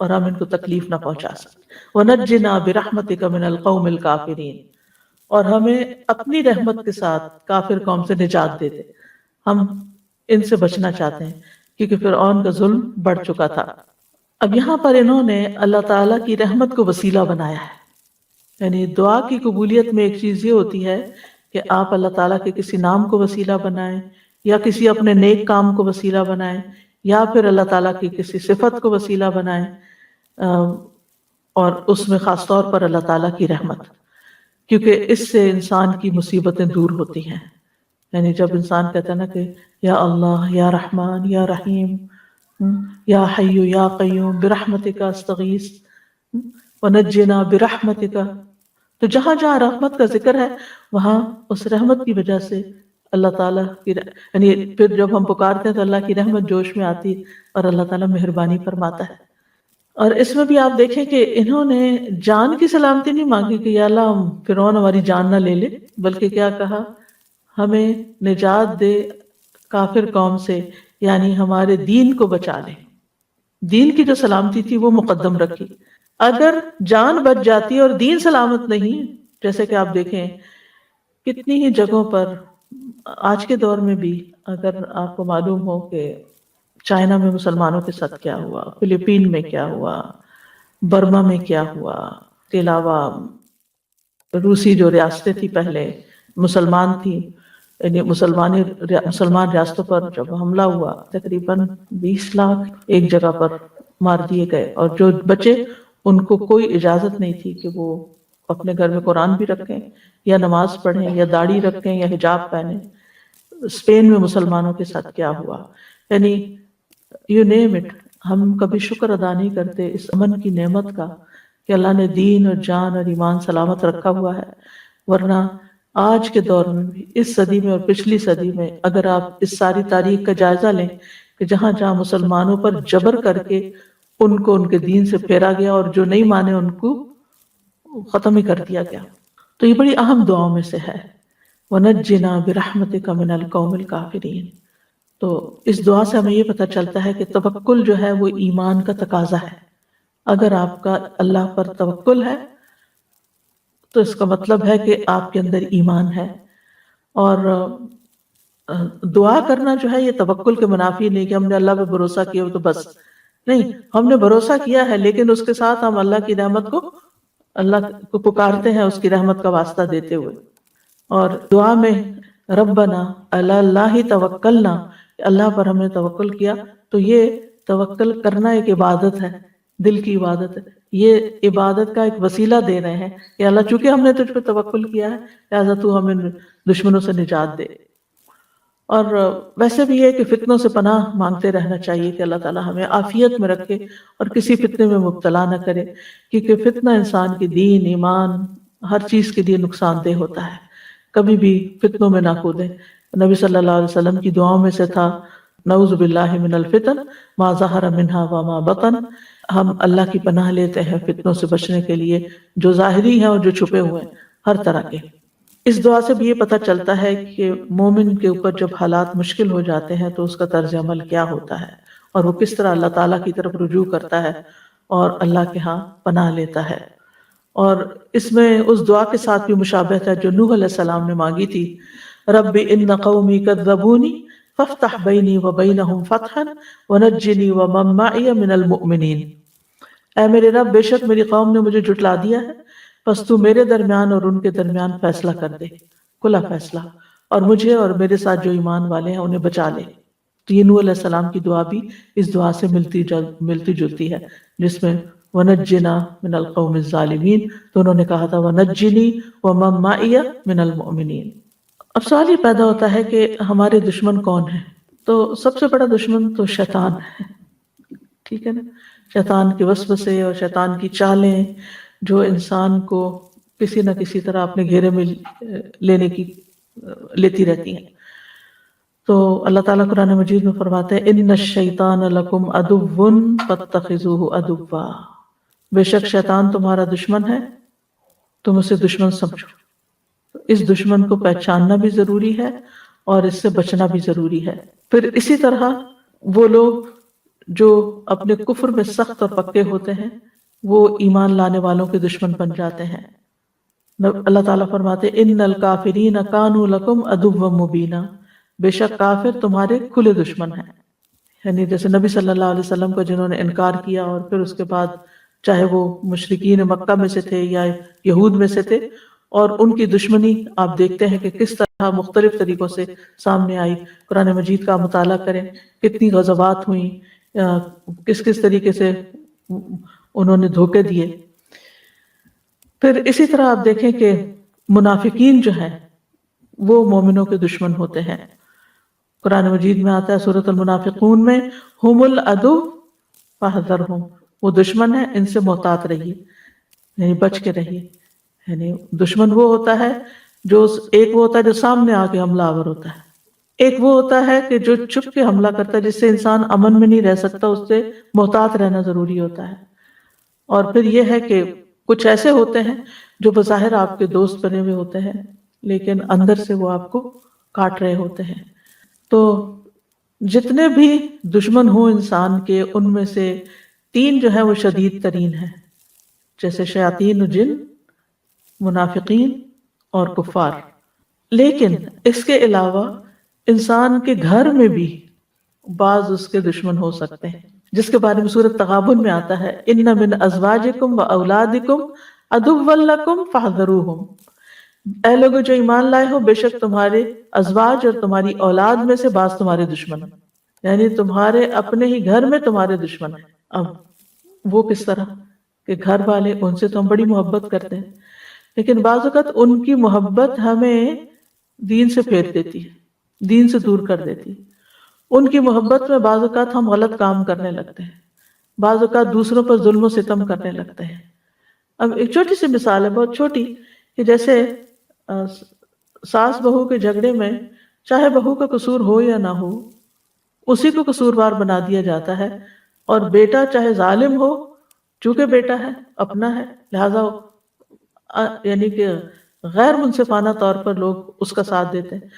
اور ہم ان کو تکلیف نہ پہنچا سکتے۔ وَنَجِّنَا بِرَحْمَتِكَ مِنَ الْقَوْمِ الْكَافِرِينَ، اور ہمیں اپنی رحمت کے ساتھ کافر قوم سے نجات دے دے۔ ہم ان سے بچنا چاہتے ہیں کیونکہ فرعون کا ظلم بڑھ چکا تھا۔ اب یہاں پر انہوں نے اللہ تعالیٰ کی رحمت کو وسیلہ بنایا ہے، یعنی دعا کی قبولیت میں ایک چیز یہ ہوتی ہے کہ آپ اللہ تعالیٰ کے کسی نام کو وسیلہ بنائیں، یا کسی اپنے نیک کام کو وسیلہ بنائیں، یا پھر اللہ تعالیٰ کی کسی صفت کو وسیلہ بنائیں، اور اس میں خاص طور پر اللہ تعالیٰ کی رحمت، کیونکہ اس سے انسان کی مصیبتیں دور ہوتی ہیں۔ یعنی جب انسان کہتا ہے نا کہ یا اللہ یا رحمان یا رحیم یا حی یا قیوم برحمتک استغیث ونجنا برحمتک، تو جہاں جہاں رحمت کا ذکر ہے وہاں اس رحمت کی وجہ سے اللہ تعالیٰ کی یعنی پھر جب ہم پکارتے ہیں تو اللہ کی رحمت جوش میں آتی اور اللہ تعالیٰ مہربانی فرماتا ہے۔ اور اس میں بھی آپ دیکھیں کہ انہوں نے جان کی سلامتی نہیں مانگی کہ یا اللہ فرعون ہماری جان نہ لے لے، بلکہ کیا کہا، ہمیں نجات دے کافر قوم سے، یعنی ہمارے دین کو بچا لے۔ دین کی جو سلامتی تھی وہ مقدم رکھی۔ اگر جان بچ جاتی اور دین سلامت نہیں، جیسے کہ آپ دیکھیں کتنی ہی جگہوں پر آج کے دور میں بھی، اگر آپ کو معلوم ہو کہ چائنا میں مسلمانوں کے ساتھ کیا ہوا، فلپین میں کیا ہوا، برما میں کیا ہوا، اس کے علاوہ روسی جو ریاستیں تھی پہلے مسلمان تھی، یعنی مسلمان ریاستوں پر جب حملہ ہوا تقریباً 20 لاکھ ایک جگہ پر مار دیے گئے، اور جو بچے ان کو کوئی اجازت نہیں تھی کہ وہ اپنے گھر میں قرآن بھی رکھیں یا نماز پڑھیں یا داڑھی رکھیں یا حجاب پہنیں۔ اسپین میں مسلمانوں کے ساتھ کیا ہوا، یعنی یو نیم اٹ، ہم کبھی شکر ادا نہیں کرتے اس امن کی نعمت کا کہ اللہ نے دین اور جان اور ایمان سلامت رکھا ہوا ہے۔ ورنہ آج کے دور میں بھی، اس صدی میں اور پچھلی صدی میں، اگر آپ اس ساری تاریخ کا جائزہ لیں کہ جہاں جہاں مسلمانوں پر جبر کر کے ان کو ان کے دین سے پھیرا گیا اور جو نہیں مانے ان کو ختم ہی کر دیا گیا، تو یہ بڑی اہم دعاؤں میں سے ہے، وَنَجِّنَا بِرَحْمَتِكَ مِنَ الْقَوْمِ الْكَافِرِينَ۔ تو اس دعا سے ہمیں یہ پتہ چلتا ہے کہ توکل جو ہے وہ ایمان کا تقاضا ہے۔ اگر آپ کا اللہ پر توکل ہے تو اس کا مطلب ہے کہ آپ کے اندر ایمان ہے۔ اور دعا کرنا جو ہے یہ توکل کے منافی نہیں کہ ہم نے اللہ پہ بھروسہ کیا تو بس، نہیں، ہم نے بھروسہ کیا ہے لیکن اس کے ساتھ ہم اللہ کی رحمت کو، اللہ کو پکارتے ہیں اس کی رحمت کا واسطہ دیتے ہوئے۔ اور دعا میں ربنا علی اللہ توکلنا، اللہ پر ہم نے توکل کیا، تو یہ توکل کرنا ایک عبادت ہے، دل کی عبادت ہے۔ یہ عبادت کا ایک وسیلہ دے رہے ہیں کہ اللہ چونکہ ہم نے تجھ پہ توکل کیا ہے لہذا تو ہمیں دشمنوں سے نجات دے۔ اور ویسے بھی یہ کہ فتنوں سے پناہ مانگتے رہنا چاہیے کہ اللہ تعالیٰ ہمیں عافیت میں رکھے اور کسی فتنے میں مبتلا نہ کرے، کیونکہ فتنہ انسان کی دین، ایمان، ہر چیز کے لیے نقصان دہ ہوتا ہے۔ کبھی بھی فتنوں میں نہ کودیں۔ نبی صلی اللہ علیہ وسلم کی دعاؤں میں سے تھا نعوذ باللہ من الفتن ما ظہر منہا وما بطن، ہم اللہ کی پناہ لیتے ہیں فتنوں سے بچنے کے لیے، جو ظاہری ہیں اور جو چھپے ہوئے ہیں، ہر طرح کے۔ اس دعا سے بھی یہ پتہ چلتا ہے کہ مومن کے اوپر جب حالات مشکل ہو جاتے ہیں تو اس کا طرز عمل کیا ہوتا ہے، اور وہ کس طرح اللہ تعالیٰ کی طرف رجوع کرتا ہے اور اللہ کے ہاں پناہ لیتا ہے۔ اور اس میں اس دعا کے ساتھ بھی مشابہت ہے جو نوح علیہ السلام نے مانگی تھی، رب ان قومی کذبونی فافتح بینی وبینہم فتحا ونجنی ومن معی من المؤمنین۔ اے میرے رب، بے شک میری قوم نے مجھے جھٹلا دیا ہے، پس تو میرے درمیان اور ان کے درمیان فیصلہ کر دے، کھلا فیصلہ، اور مجھے اور میرے ساتھ جو ایمان والے ہیں انہیں بچا لے۔ تو یہ نوح علیہ السلام کی دعا بھی اس دعا سے ملتی جلتی ہے، جس میں وَنَجِّنَا مِنَ الْقَوْمِ الظَّالِمِينَ، تو انہوں نے کہا تھا وَنَجِّنِي وَمَن مَّعِيَ مِنَ الْمُؤْمِنِينَ۔ اب سوال یہ پیدا ہوتا ہے کہ ہمارے دشمن کون ہیں؟ تو سب سے بڑا دشمن تو شیطان ہے، ٹھیک ہے نا، شیطان کے وسوسے اور شیطان کی چالیں جو انسان کو کسی نہ کسی طرح اپنے گھیرے میں لینے کی لیتی رہتی ہیں. تو اللہ تعالیٰ قرآن مجید میں فرماتے ہیں ان الشیطان لکم عدو فاتخذوہ عدوا، بے شک شیطان تمہارا دشمن ہے، تم اسے دشمن سمجھو. اس دشمن کو پہچاننا بھی ضروری ہے اور اس سے بچنا بھی ضروری ہے. پھر اسی طرح وہ لوگ جو اپنے کفر میں سخت اور پکے ہوتے ہیں وہ ایمان لانے والوں کے دشمن بن جاتے ہیں. اللہ تعالیٰ فرماتے ان الکافرین کانوا لکم عدوا مبینا، بے شک کافر تمہارے کھلے دشمن ہیں. یعنی جیسے نبی صلی اللہ علیہ وسلم کو جنہوں نے انکار کیا اور پھر اس کے بعد چاہے وہ مشرکین مکہ میں سے تھے یا یہود میں سے تھے، اور ان کی دشمنی آپ دیکھتے ہیں کہ کس طرح مختلف طریقوں سے سامنے آئی. قرآن مجید کا مطالعہ کریں، کتنی غزوات ہوئیں، کس کس طریقے سے انہوں نے دھوکے دیے. پھر اسی طرح آپ دیکھیں کہ منافقین جو ہیں وہ مومنوں کے دشمن ہوتے ہیں. قرآن مجید میں آتا ہے سورۃ المنافقون میں ہم العدو فاحذرہم، وہ دشمن ہے ان سے محتاط رہیے، یعنی بچ کے رہیے. یعنی دشمن وہ ہوتا ہے جو ایک وہ ہوتا ہے جو سامنے آ کے حملہ آور ہوتا ہے، ایک وہ ہوتا ہے کہ جو چھپ کے حملہ کرتا ہے جس سے انسان امن میں نہیں رہ سکتا، اس سے محتاط رہنا ضروری ہوتا ہے. اور پھر یہ ہے کہ کچھ ایسے ہوتے ہیں جو بظاہر آپ کے دوست بنے ہوئے ہوتے ہیں لیکن اندر سے وہ آپ کو کاٹ رہے ہوتے ہیں. تو جتنے بھی دشمن ہوں انسان کے ان میں سے 3 جو ہیں وہ شدید ترین ہیں، جیسے شیاطین جن، منافقین اور کفار. لیکن اس کے علاوہ انسان کے گھر میں بھی بعض اس کے دشمن ہو سکتے ہیں، جس کے بارے میں سورۃ تغابن میں آتا ہے ان من ازواجکم و اولادکم عدوا لکم فاحذروہم. اے لوگوں جو ایمان لائے ہو، بے شک تمہارے ازواج اور تمہاری اولاد میں سے بعض تمہارے دشمن ہیں، یعنی تمہارے اپنے ہی گھر میں تمہارے دشمن ہیں. اب وہ کس طرح کہ گھر والے ان سے تو ہم بڑی محبت کرتے ہیں لیکن بعض اوقات ان کی محبت ہمیں دین سے پھیر دیتی ہے، دین سے دور کر دیتی ہے. ان کی محبت میں بعض اوقات ہم غلط کام کرنے لگتے ہیں، بعض اوقات دوسروں پر ظلم و ستم کرنے لگتے ہیں. اب ایک چھوٹی سی مثال ہے، بہت چھوٹی، کہ جیسے ساس بہو کے جھگڑے میں چاہے بہو کا قصور ہو یا نہ ہو اسی کو قصوروار بنا دیا جاتا ہے، اور بیٹا چاہے ظالم ہو چونکہ بیٹا ہے، اپنا ہے، لہذا یعنی کہ غیر منصفانہ طور پر لوگ اس کا ساتھ دیتے ہیں.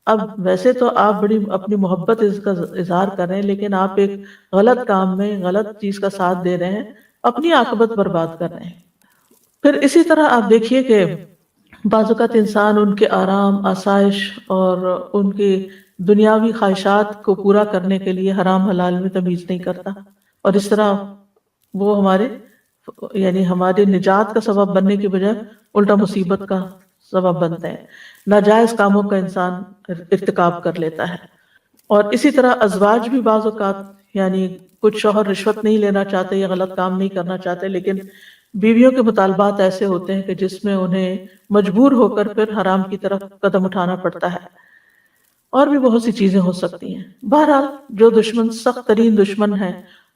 اب ویسے تو آپ بڑی اپنی محبت اس کا اظہار کر رہے ہیں لیکن آپ ایک غلط کام میں غلط چیز کا ساتھ دے رہے ہیں، اپنی عاقبت برباد کر رہے ہیں. پھر اسی طرح آپ دیکھیے کہ بعض اوقات انسان ان کے آرام، آسائش اور ان کی دنیاوی خواہشات کو پورا کرنے کے لیے حرام حلال میں تمیز نہیں کرتا، اور اس طرح وہ یعنی ہمارے نجات کا سبب بننے کی بجائے الٹا مصیبت کا سبب بنتے ہیں. ناجائز کاموں کا انسان ارتکاب کر لیتا ہے. اور اسی طرح ازواج بھی بعض اوقات یعنی کچھ شوہر رشوت نہیں لینا چاہتے یا غلط کام نہیں کرنا چاہتے لیکن بیویوں کے مطالبات ایسے ہوتے ہیں کہ جس میں انہیں مجبور ہو کر پھر حرام کی طرف قدم اٹھانا پڑتا ہے. اور بھی بہت سی چیزیں ہو سکتی ہیں. بہرحال جو دشمن سخت ترین دشمن ہیں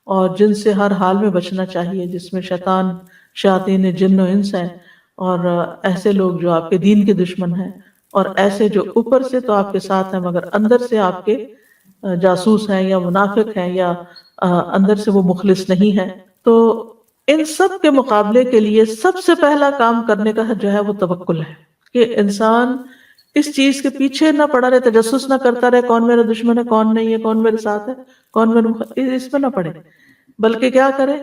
اور جن سے ہر حال میں بچنا چاہیے، جس میں شیاطین جن و انس ہیں، اور ایسے لوگ جو آپ کے دین کے دشمن ہیں، اور ایسے جو اوپر سے تو آپ کے ساتھ ہیں مگر اندر سے آپ کے جاسوس ہیں یا منافق ہیں یا اندر سے وہ مخلص نہیں ہے. تو ان سب کے مقابلے کے لیے سب سے پہلا کام کرنے کا جو ہے وہ توکل ہے، کہ انسان اس چیز کے پیچھے نہ پڑا رہے، تجسس نہ کرتا رہے کون میرا دشمن ہے کون نہیں ہے، کون میرے ساتھ ہے کون میرے اس میں نہ پڑے، بلکہ کیا کرے،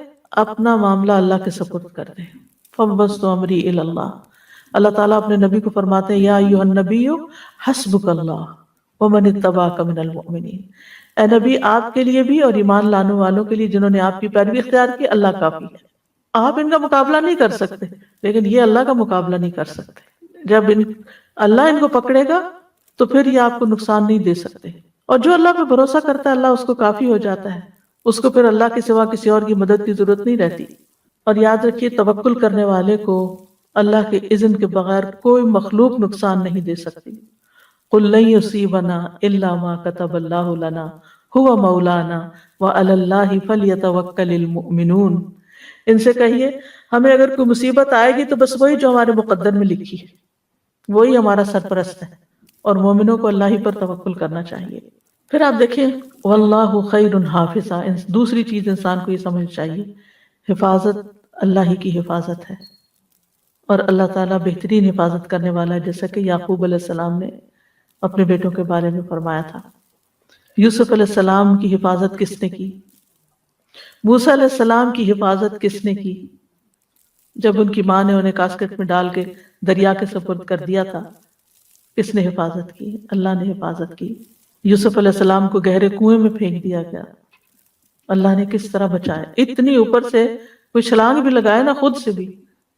اپنا معاملہ اللہ کے سپرد کر دے. فَوَّضْتُ أَمْرِي إِلَى اللَّهِ. اللہ تعالیٰ اپنے نبی کو فرماتے ہیں یا ایھا النبی حسبک اللہ ومن اتبعک من المؤمنین. اے نبی آپ کے لیے بھی اور ایمان لانے والوں کے لیے جنہوں نے آپ کی پیروی اختیار کی، اللہ کافی ہے. آپ ان کا مقابلہ نہیں کر سکتے لیکن یہ اللہ کا مقابلہ نہیں کر سکتے. جب اللہ ان کو پکڑے گا تو پھر یہ آپ کو نقصان نہیں دے سکتے. اور جو اللہ پہ بھروسہ کرتا ہے اللہ اس کو کافی ہو جاتا ہے، اس کو پھر اللہ کے سوا کسی اور کی مدد کی ضرورت نہیں رہتی. اور یاد رکھیے توکل کرنے والے کو اللہ کے اذن کے بغیر کوئی مخلوق نقصان نہیں دے سکتی. قُل لَن يُصِيبَنَا إِلَّا مَا كَتَبَ اللَّهُ لَنَا هو مولانا وعلی اللہ فلیتوکل المؤمنون. ان سے کہیے ہمیں اگر کوئی مصیبت آئے گی تو بس وہی جو ہمارے مقدر میں لکھی ہے، وہی ہمارا سرپرست ہے، اور مومنوں کو اللہ ہی پر توکل کرنا چاہیے. پھر آپ دیکھیں واللہ خیر حافظا، دوسری چیز انسان کو یہ سمجھ چاہیے، حفاظت اللہ ہی کی حفاظت ہے، اور اللہ تعالیٰ بہترین حفاظت کرنے والا ہے، جیسا کہ یعقوب علیہ السلام نے اپنے بیٹوں کے بارے میں فرمایا تھا. یوسف علیہ السلام کی حفاظت کس نے کی؟ موسیٰ علیہ السلام کی حفاظت کس نے کی؟ جب ان کی ماں نے انہیں کاسکٹ میں ڈال کے دریا کے سپرد کر دیا تھا، کس نے حفاظت کی؟ اللہ نے حفاظت کی. یوسف علیہ السلام کو گہرے کنویں میں پھینک دیا گیا، اللہ نے کس طرح بچایا. اتنی اوپر سے کوئی چھلانگ بھی لگائے نا خود سے بھی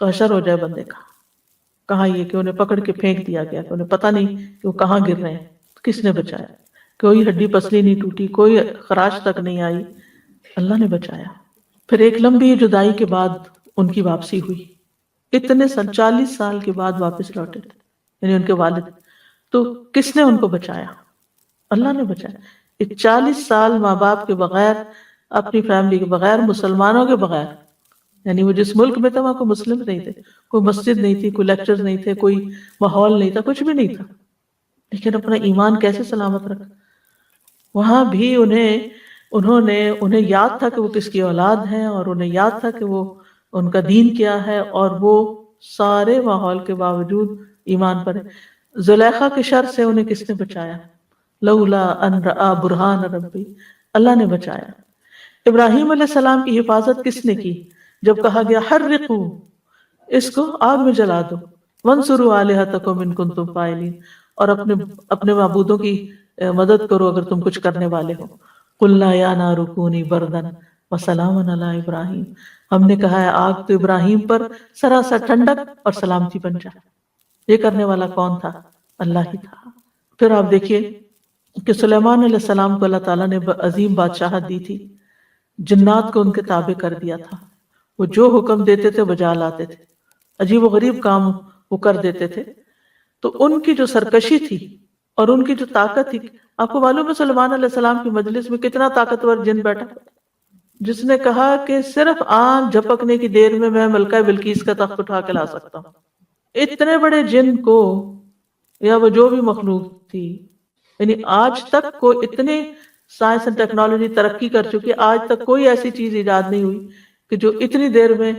تو حشر ہو جائے بندے کا. کہاں یہ کہ انہیں پکڑ کے پھینک دیا گیا کہ انہیں پتہ نہیں کہ وہ کہاں گر رہے ہیں. کس نے بچایا؟ کوئی ہڈی پسلی نہیں ٹوٹی، کوئی خراش تک نہیں آئی، اللہ نے بچایا. پھر ایک لمبی جدائی کے بعد ان کی واپسی ہوئی، اتنے 40 سال کے بعد واپس لوٹے تھے، یعنی ان کے والد. تو کس نے ان کو بچایا؟ اللہ نے بچایا. 40 سال ماں باپ کے بغیر، اپنی فیملی کے بغیر، مسلمانوں کے بغیر، یعنی وہ جس ملک میں تھا وہاں کوئی مسلم نہیں تھے، کوئی مسجد نہیں تھی، کوئی لیکچر نہیں تھے، کوئی ماحول نہیں تھا، کچھ بھی نہیں تھا، لیکن اپنا ایمان کیسے سلامت رکھا. وہاں بھی انہیں یاد تھا کہ وہ کس کی اولاد ہیں، اور انہیں یاد تھا کہ وہ ان کا دین کیا ہے، اور وہ سارے ماحول کے باوجود ایمان پر ہے. زلیخا کے شر سے انہیں کس نے بچایا؟ لولا ان رأى برہان ربی، اللہ نے بچایا. ابراہیم علیہ السلام کی حفاظت کس نے کی؟ جب کہا گیا حرقوا، اس کو آگ میں جلا دو، وانصروا آلہتکم ان کنتم فاعلین، اور اپنے معبودوں کی مدد کرو اگر تم کچھ کرنے والے ہو. قلنا یا نار کونی بردا وسلاما علی ابراہیم، ہم نے کہا ہے آگ تو ابراہیم پر سراسر ٹھنڈک اور سلامتی بن جائے. یہ کرنے والا کون تھا؟ اللہ ہی تھا. پھر آپ دیکھیے کہ سلیمان علیہ السلام کو اللہ تعالیٰ نے عظیم بادشاہت دی تھی، جنات کو ان کے تابع کر دیا تھا، وہ جو حکم دیتے تھے بجا لاتے تھے، عجیب و غریب کام وہ کر دیتے تھے. تو ان کی جو سرکشی تھی اور ان کی جو طاقت تھی، آپ کو معلوم ہے سلیمان علیہ السلام کی مجلس میں کتنا طاقتور جن بیٹھا، جس نے کہا کہ صرف آنکھ جھپکنے کی دیر میں ملکہ بلقیس کا تخت اٹھا کے لا سکتا ہوں. اتنے بڑے جن کو، یا وہ جو بھی مخلوق تھی، یعنی آج تک کوئی اتنی سائنس اینڈ ٹیکنالوجی ترقی کر چکی، آج تک کوئی ایسی چیز ایجاد نہیں ہوئی کہ جو اتنی دیر میں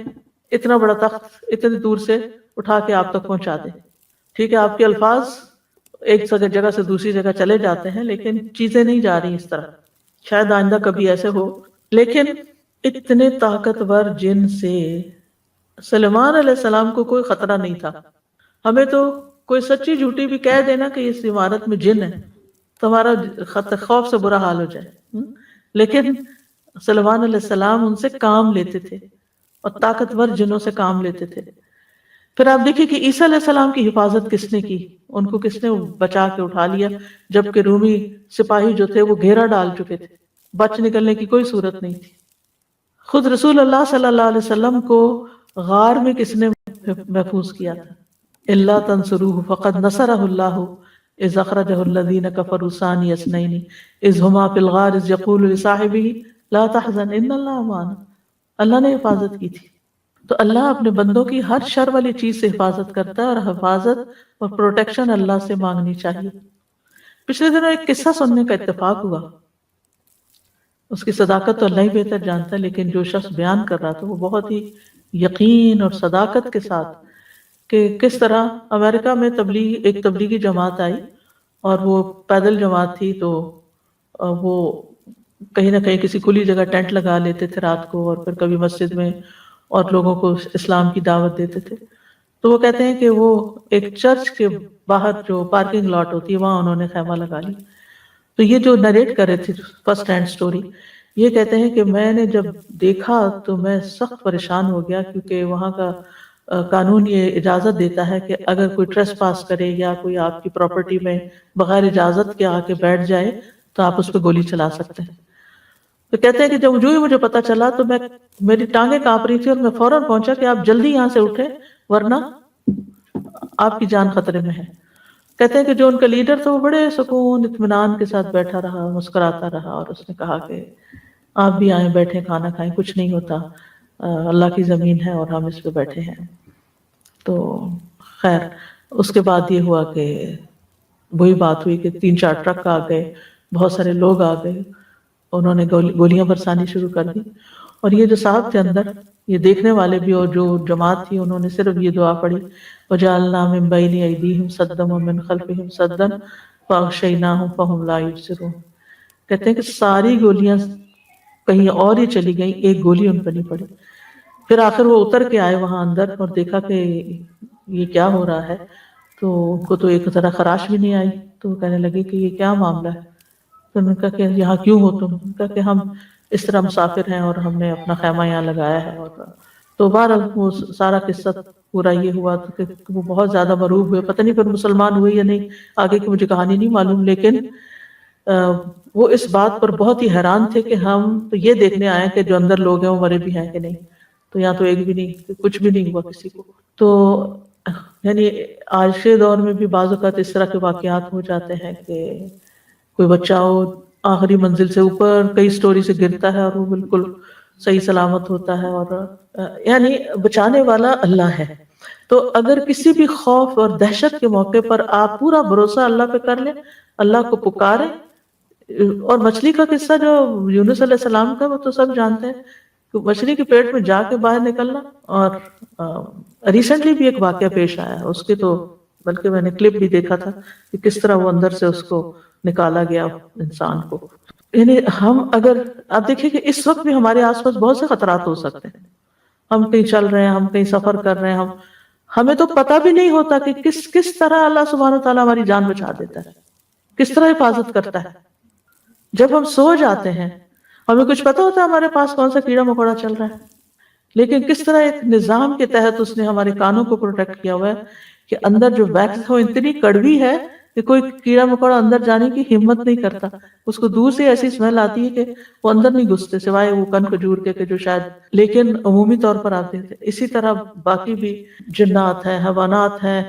اتنا بڑا تخت اتنی دور سے اٹھا کے آپ تک پہنچا دے. ٹھیک ہے آپ کے الفاظ ایک جگہ سے دوسری جگہ چلے جاتے ہیں، لیکن چیزیں نہیں جا رہی اس طرح. شاید آئندہ کبھی ایسے ہو، لیکن اتنے طاقتور جن سے سلیمان علیہ السلام کو کوئی خطرہ نہیں تھا. ہمیں تو کوئی سچی جھوٹی بھی کہہ دینا کہ اس عمارت میں جن ہے، تمہارا خوف سے برا حال ہو جائے. لیکن سلیمان علیہ السلام ان سے کام لیتے تھے، اور طاقتور جنوں سے کام لیتے تھے. پھر آپ دیکھیں کہ عیسیٰ علیہ السلام کی حفاظت کس نے کی؟ ان کو کس نے بچا کے اٹھا لیا جبکہ رومی سپاہی جو تھے وہ گھیرا ڈال چکے تھے، بچ نکلنے کی کوئی صورت نہیں تھی. خود رسول اللہ صلی اللہ علیہ وسلم کو غار میں کس نے محفوظ کیا تھا؟ الا تنصروه فقد نصرہ اللہ اذ اخرجہ الذین کفروا ثانی اثنین اذ ہما فی الغار اذ یقول لصاحبہ لا تحزن ان اللہ معنا. اللہ نے حفاظت کی تھی. تو اللہ اپنے بندوں کی ہر شر والی چیز سے حفاظت کرتا ہے، اور حفاظت اور پروٹیکشن اللہ سے مانگنی چاہیے. پچھلے دنوں ایک قصہ سننے کا اتفاق ہوا، اس کی صداقت تو اللہ ہی بہتر جانتا ہے، لیکن جو شخص بیان کر رہا تھا وہ بہت ہی یقین اور صداقت کے ساتھ کہ کس طرح امریکہ میں ایک تبلیغی جماعت آئی، اور وہ پیدل جماعت تھی، تو وہ کہیں نہ کہیں کسی کھلی جگہ ٹینٹ لگا لیتے تھے رات کو، اور پھر کبھی مسجد میں اور لوگوں کو اسلام کی دعوت دیتے تھے. تو وہ کہتے ہیں کہ وہ ایک چرچ کے باہر جو پارکنگ لاٹ ہوتی ہے وہاں انہوں نے خیمہ لگا لی. تو یہ جو نریٹ کر رہے تھے فرسٹ ہینڈ سٹوری، یہ کہتے ہیں کہ میں نے جب دیکھا تو میں سخت پریشان ہو گیا، کیونکہ وہاں کا قانون یہ اجازت دیتا ہے کہ اگر کوئی ٹریس پاس کرے یا کوئی آپ کی پراپرٹی میں بغیر اجازت کے آ کے بیٹھ جائے تو آپ اس پہ گولی چلا سکتے ہیں. تو کہتے ہیں کہ جب جو ہی مجھے پتا چلا تو میری ٹانگیں کانپ رہی تھی، اور میں فوراً پہنچا کہ آپ جلدی یہاں سے اٹھیں ورنہ آپ کی جان خطرے میں ہے. کہتے ہیں کہ جو ان کا لیڈر تھا وہ بڑے سکون اطمینان کے ساتھ بیٹھا رہا، مسکراتا رہا، اور اس نے کہا کہ آپ بھی آئیں، بیٹھیں، کھانا کھائیں، کچھ نہیں ہوتا، اللہ کی زمین ہے اور ہم اس پہ بیٹھے ہیں۔ تو خیر اس کے بعد یہ ہوا کہ وہی بات ہوئی کہ 3-4 ٹرک آ گئے، بہت سارے لوگ آ گئے، انہوں نے گولیاں برسانی شروع کر دی، اور یہ جو صاحب تھے اندر، یہ دیکھنے والے بھی اور جو جماعت تھی، انہوں نے صرف یہ دعا پڑھی، وَجَعَلْنَا مِن بَيْنِ أَيْدِيهِمْ سَدًّا وَمِن خَلْفِهِمْ سَدًّا فَأَغْشَيْنَاهُمْ فَهُمْ لَا يُبْصِرُونَ۔ کہتے ہیں کہ ساری گولیاں کہیں اور ہی چلی گئیں، ایک گولی ان پر نہیں پڑی۔ پھر آخر وہ اتر کے آئے وہاں اندر اور دیکھا کہ یہ کیا ہو رہا ہے، تو ان کو تو ایک طرح خراش بھی نہیں آئی، تو وہ کہنے لگے کہ یہ کیا معاملہ ہے۔ تو انہوں نے کہا کہ یہاں کیوں ہو تم؟ انہوں نے کہا کہ ہم اس طرح مسافر ہیں اور ہم نے اپنا خیمہ یہاں لگایا ہے، اور تو بہرحال وہ سارا قصہ پورا یہ ہوا کہ وہ بہت زیادہ مرعوب ہوئے، پتہ نہیں پھر مسلمان ہوئے یا نہیں، آگے کی مجھے کہانی نہیں معلوم، لیکن وہ اس بات پر بہت ہی حیران تھے کہ ہم تو یہ دیکھنے آئے کہ جو اندر لوگ ہیں وہ مرے بھی ہیں کہ نہیں، تو یہاں تو ایک بھی نہیں، کچھ بھی نہیں ہوا کسی کو۔ تو یعنی آج کے دور میں بھی بعض اوقات اس طرح کے واقعات ہو جاتے ہیں کہ کوئی بچہ ہو آخری منزل سے اوپر کئی سٹوری سے گرتا ہے اور وہ بالکل صحیح سلامت ہوتا ہے، اور یعنی بچانے والا اللہ ہے۔ تو اگر کسی بھی خوف اور دہشت کے موقع پر آپ پورا بھروسہ اللہ پہ کر لیں، اللہ کو پکاریں، اور مچھلی کا قصہ جو یونس علیہ السلام کا وہ تو سب جانتے ہیں کہ مچھلی کے پیٹ میں جا کے باہر نکلنا، اور ریسنٹلی بھی ایک واقعہ پیش آیا اس کے، تو بلکہ میں نے کلپ بھی دیکھا تھا کہ کس طرح وہ اندر سے اس کو نکالا گیا انسان کو۔ یعنی ہم اگر آپ دیکھیں کہ اس وقت بھی ہمارے آس پاس بہت سے خطرات ہو سکتے ہیں، ہم کہیں چل رہے ہیں، ہم کہیں سفر کر رہے ہیں، ہمیں تو پتہ بھی نہیں ہوتا کہ کس طرح اللہ سبحانہ وتعالیٰ ہماری جان بچا دیتا ہے، کس طرح حفاظت کرتا ہے۔ جب ہم سو جاتے ہیں ہمیں کچھ پتہ ہوتا ہے ہمارے پاس کون سا کیڑا مکوڑا چل رہا ہے، لیکن کس طرح ایک نظام کے تحت اس نے ہمارے کانوں کو پروٹیکٹ کیا ہوا ہے کہ اندر جو ویکس ہے اتنی کڑوی ہے کہ کوئی کیڑا مکوڑا اندر جانے کی ہمت نہیں کرتا، اس کو دور سے ایسی اسمیل آتی ہے کہ وہ اندر نہیں گھستے سوائے وہ کن کھجور کے جو شاید، لیکن عمومی طور پر آتے تھے۔ اسی طرح باقی بھی جنات ہیں، حیوانات ہیں۔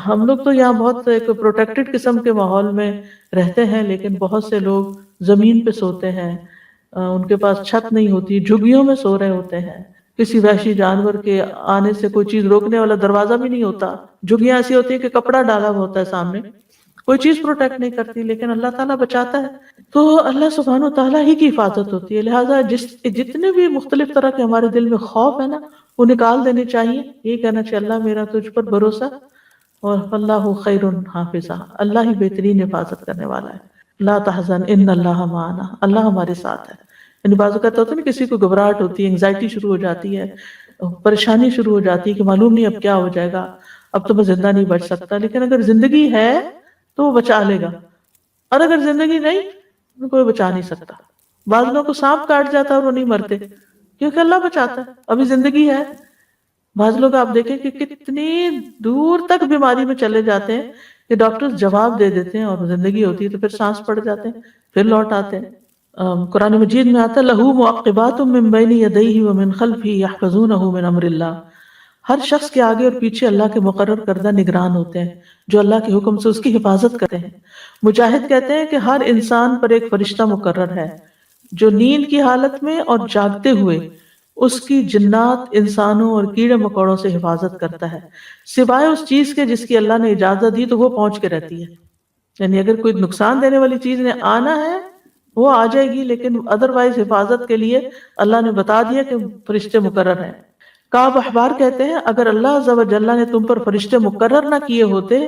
ہم لوگ تو یہاں بہت ایک پروٹیکٹڈ قسم کے ماحول میں رہتے ہیں، لیکن بہت سے لوگ زمین پہ سوتے ہیں، ان کے پاس چھت نہیں ہوتی، جھگیوں میں سو رہے ہوتے ہیں، کسی وحشی جانور کے آنے سے کوئی چیز روکنے والا دروازہ بھی نہیں ہوتا، جھگیاں ایسی ہوتی ہیں کہ کپڑا ڈالا ہوا ہوتا ہے سامنے، کوئی چیز پروٹیکٹ نہیں کرتی، لیکن اللہ تعالیٰ بچاتا ہے۔ تو اللہ سبحانہ و تعالیٰ ہی کی حفاظت ہوتی ہے، لہٰذا جتنے بھی مختلف طرح کے ہمارے دل میں خوف ہے نا وہ نکال دینے چاہیے، یہ کہنا چاہیے اللہ میرا تجھ پر بھروسہ، اور اللہ خیر حافظہ، اللہ ہی بہترین حفاظت کرنے والا ہے۔ لا تحزن ان اللہ معنا، اللہ ہمارے ساتھ ہے۔ یعنی بعض اوقات ہوتا ہے نا کسی کو گھبراہٹ ہوتی ہے، انگزائٹی شروع ہو جاتی ہے، پریشانی شروع ہو جاتی ہے کہ معلوم نہیں اب کیا ہو جائے گا، اب تو میں زندہ نہیں بچ سکتا، لیکن اگر زندگی ہے تو وہ بچا لے گا، اور اگر زندگی نہیں تو کوئی بچا نہیں سکتا۔ بعض لوگوں کو سانپ کاٹ جاتا ہے اور وہ نہیں مرتے کیونکہ اللہ بچاتا ہے، ابھی زندگی ہے۔ بعض لوگ آپ دیکھیں کہ کتنی دور تک بیماری میں چلے جاتے ہیں کہ ڈاکٹر جواب دے دیتے ہیں اور زندگی ہوتی ہے تو پھر سانس پڑ جاتے ہیں، پھر لوٹ آتے ہیں۔ قرآن مجید میں آتا ہے لَهُ مُعَقِّبَاتٌ مِّن بَيْنِ يَدَيْهِ وَمِن خَلْفِهِ يَحْفَظُونَهُ مِنْ أَمْرِ اللَّهِ، ہر شخص کے آگے اور پیچھے اللہ کے مقرر کردہ نگران ہوتے ہیں جو اللہ کے حکم سے اس کی حفاظت کرتے ہیں۔ مجاہد کہتے ہیں کہ ہر انسان پر ایک فرشتہ مقرر ہے جو نیند کی حالت میں اور جاگتے ہوئے اس کی جنات، انسانوں اور کیڑے مکوڑوں سے حفاظت کرتا ہے، سوائے اس چیز کے جس کی اللہ نے اجازت دی تو وہ پہنچ کے رہتی ہے۔ یعنی اگر کوئی نقصان دینے والی چیز نے آنا ہے وہ آ جائے گی، لیکن ادروائز حفاظت کے لیے اللہ نے بتا دیا کہ فرشتے مقرر ہیں۔ کعب احبار کہتے ہیں اگر اللہ عز و جل نے تم پر فرشتے مقرر نہ کیے ہوتے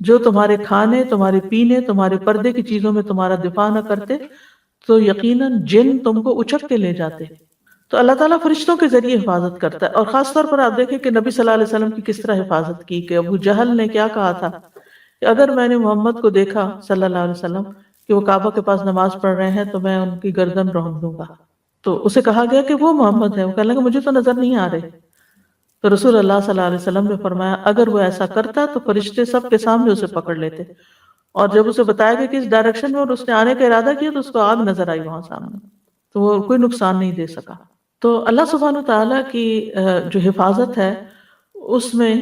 جو تمہارے کھانے، تمہارے پینے، تمہارے پردے کی چیزوں میں تمہارا دفاع نہ کرتے تو یقیناً جن تم کو اچک کے لے جاتے۔ تو اللہ تعالیٰ فرشتوں کے ذریعے حفاظت کرتا ہے، اور خاص طور پر آپ دیکھیں کہ نبی صلی اللہ علیہ وسلم کی کس طرح حفاظت کی، کہ ابو جہل نے کیا کہا تھا کہ اگر میں نے محمد کو دیکھا صلی اللہ علیہ وسلم کہ وہ کعبہ کے پاس نماز پڑھ رہے ہیں تو میں ان کی گردن رون دوں گا۔ تو اسے کہا گیا کہ وہ محمد ہے، وہ کہنے لگا مجھے تو نظر نہیں آ رہے۔ تو رسول اللہ صلی اللہ علیہ وسلم نے فرمایا اگر وہ ایسا کرتا تو فرشتے سب کے سامنے اسے پکڑ لیتے، اور جب اسے بتایا گیا کہ اس ڈائریکشن میں اور اس نے آنے کا ارادہ کیا تو اس کو آگ نظر آئی وہاں سامنے، تو وہ کوئی نقصان نہیں دے سکا۔ تو اللہ سبحانہ تعالیٰ کی جو حفاظت ہے اس میں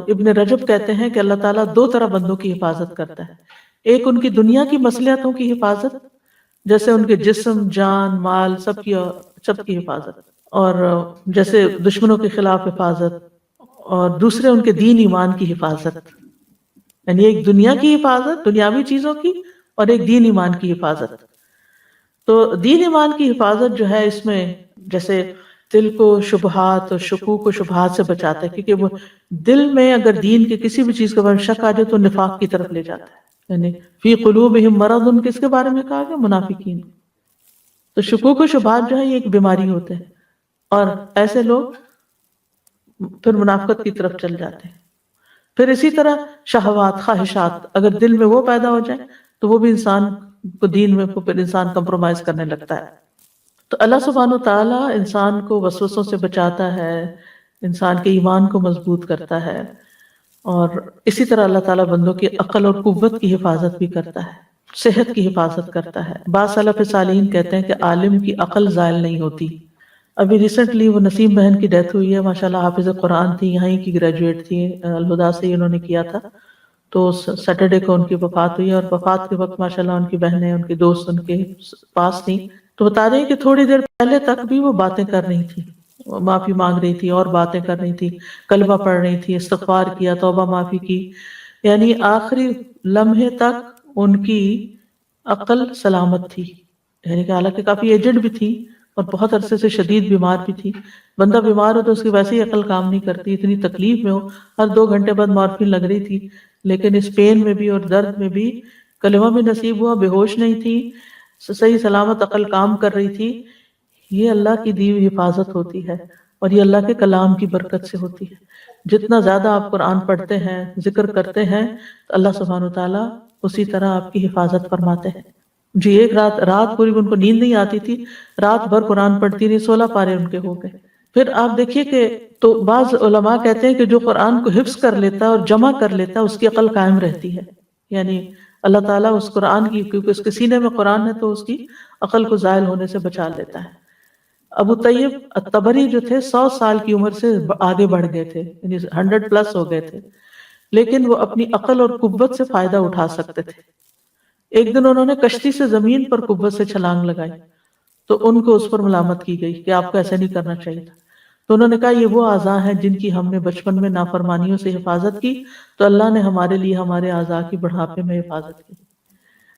ابن رجب کہتے ہیں کہ اللہ تعالیٰ دو طرح بندوں کی حفاظت کرتا ہے. ایک ان کی دنیا کی مصلحتوں کی حفاظت، جیسے ان کے جسم، جان، مال سب کی حفاظت، اور جیسے دشمنوں کے خلاف حفاظت، اور دوسرے ان کے دین ایمان کی حفاظت. یعنی ایک دنیا کی حفاظت، دنیاوی چیزوں کی، اور ایک دین ایمان کی حفاظت. تو دین ایمان کی حفاظت جو ہے، اس میں جیسے دل کو شبہات اور شکوک و شبہات سے بچاتا ہے، کیونکہ وہ دل میں اگر دین کے کسی بھی چیز کے بارے میں شک آ جائے تو نفاق کی طرف لے جاتا ہے. یعنی فی قلوبہم مرض، کس کے بارے میں کہا گیا؟ منافقین. تو شکوک و شبہات جو ہے یہ ایک بیماری ہوتے ہیں، اور ایسے لوگ پھر منافقت کی طرف چل جاتے ہیں. پھر اسی طرح شہوات، خواہشات اگر دل میں وہ پیدا ہو جائیں تو وہ بھی انسان کو دین میں پھر انسان کمپرومائز کرنے لگتا ہے. تو اللہ سبحانہ وتعالی انسان کو وسوسوں سے بچاتا ہے، انسان کے ایمان کو مضبوط کرتا ہے، اور اسی طرح اللہ تعالیٰ بندوں کی عقل اور قوت کی حفاظت بھی کرتا ہے، صحت کی حفاظت کرتا ہے. بعض سلف صالحین کہتے ہیں کہ عالم کی عقل زائل نہیں ہوتی. ابھی ریسنٹلی وہ نسیم بہن کی ڈیتھ ہوئی ہے، ماشاءاللہ حافظ قرآن تھی، یہاں کی گریجویٹ تھی، الہدا سے ہی انہوں نے کیا تھا. تو سیٹرڈے کو ان کی وفات ہوئی، اور وفات کے وقت ماشاءاللہ ان کی بہنیں، ان کے دوست ان کے پاس تھیں. تو بتا رہے ہیں کہ تھوڑی دیر پہلے تک بھی وہ باتیں کر رہی تھی، معافی مانگ رہی تھی اور باتیں کر رہی تھی، کلمہ پڑھ رہی تھی، استغفار کیا، توبہ معافی کی. یعنی آخری لمحے تک ان کی عقل سلامت تھی. یعنی کہ حالانکہ کافی ایجڈ بھی تھی اور بہت عرصے سے شدید بیمار بھی تھی. بندہ بیمار ہو تو اس کی ویسے ہی عقل کام نہیں کرتی، اتنی تکلیف میں ہو، ہر 2 گھنٹے بعد مارفین لگ رہی تھی، لیکن اس پین میں بھی اور درد میں بھی کلمہ بھی نصیب ہوا، بے ہوش نہیں تھی، صحیح سلامت عقل کام کر رہی تھی. یہ اللہ کی دی ہوئی حفاظت ہوتی ہے، اور یہ اللہ کے کلام کی برکت سے ہوتی ہے. جتنا زیادہ آپ قرآن پڑھتے ہیں، ذکر کرتے ہیں، تو اللہ سبحانہ وتعالیٰ اسی طرح آپ کی حفاظت فرماتے ہیں. جی ایک رات پوری ان کو نیند نہیں آتی تھی، رات بھر قرآن پڑھتی رہی، 16 پارے ان کے ہو گئے. پھر آپ دیکھیے کہ تو بعض علماء کہتے ہیں کہ جو قرآن کو حفظ کر لیتا ہے اور جمع کر لیتا ہے، اس کی عقل قائم رہتی ہے. یعنی اللہ تعالیٰ اس قرآن کی، کیونکہ اس کے سینے میں قرآن ہے، تو اس کی عقل کو زائل ہونے سے بچا لیتا ہے. ابو طیب الطبری جو تھے 100 سال کی عمر سے آگے بڑھ گئے تھے، یعنی 100+ ہو گئے تھے، لیکن وہ اپنی عقل اور قوت سے فائدہ اٹھا سکتے تھے. ایک دن انہوں نے کشتی سے زمین پر قوت سے چھلانگ لگائی تو ان کو اس پر ملامت کی گئی کہ آپ کو ایسا نہیں کرنا چاہیے تھا. تو انہوں نے کہا یہ وہ اعضاء ہیں جن کی ہم نے بچپن میں نافرمانیوں سے حفاظت کی، تو اللہ نے ہمارے لیے ہمارے اعضاء کی بڑھاپے میں حفاظت کی.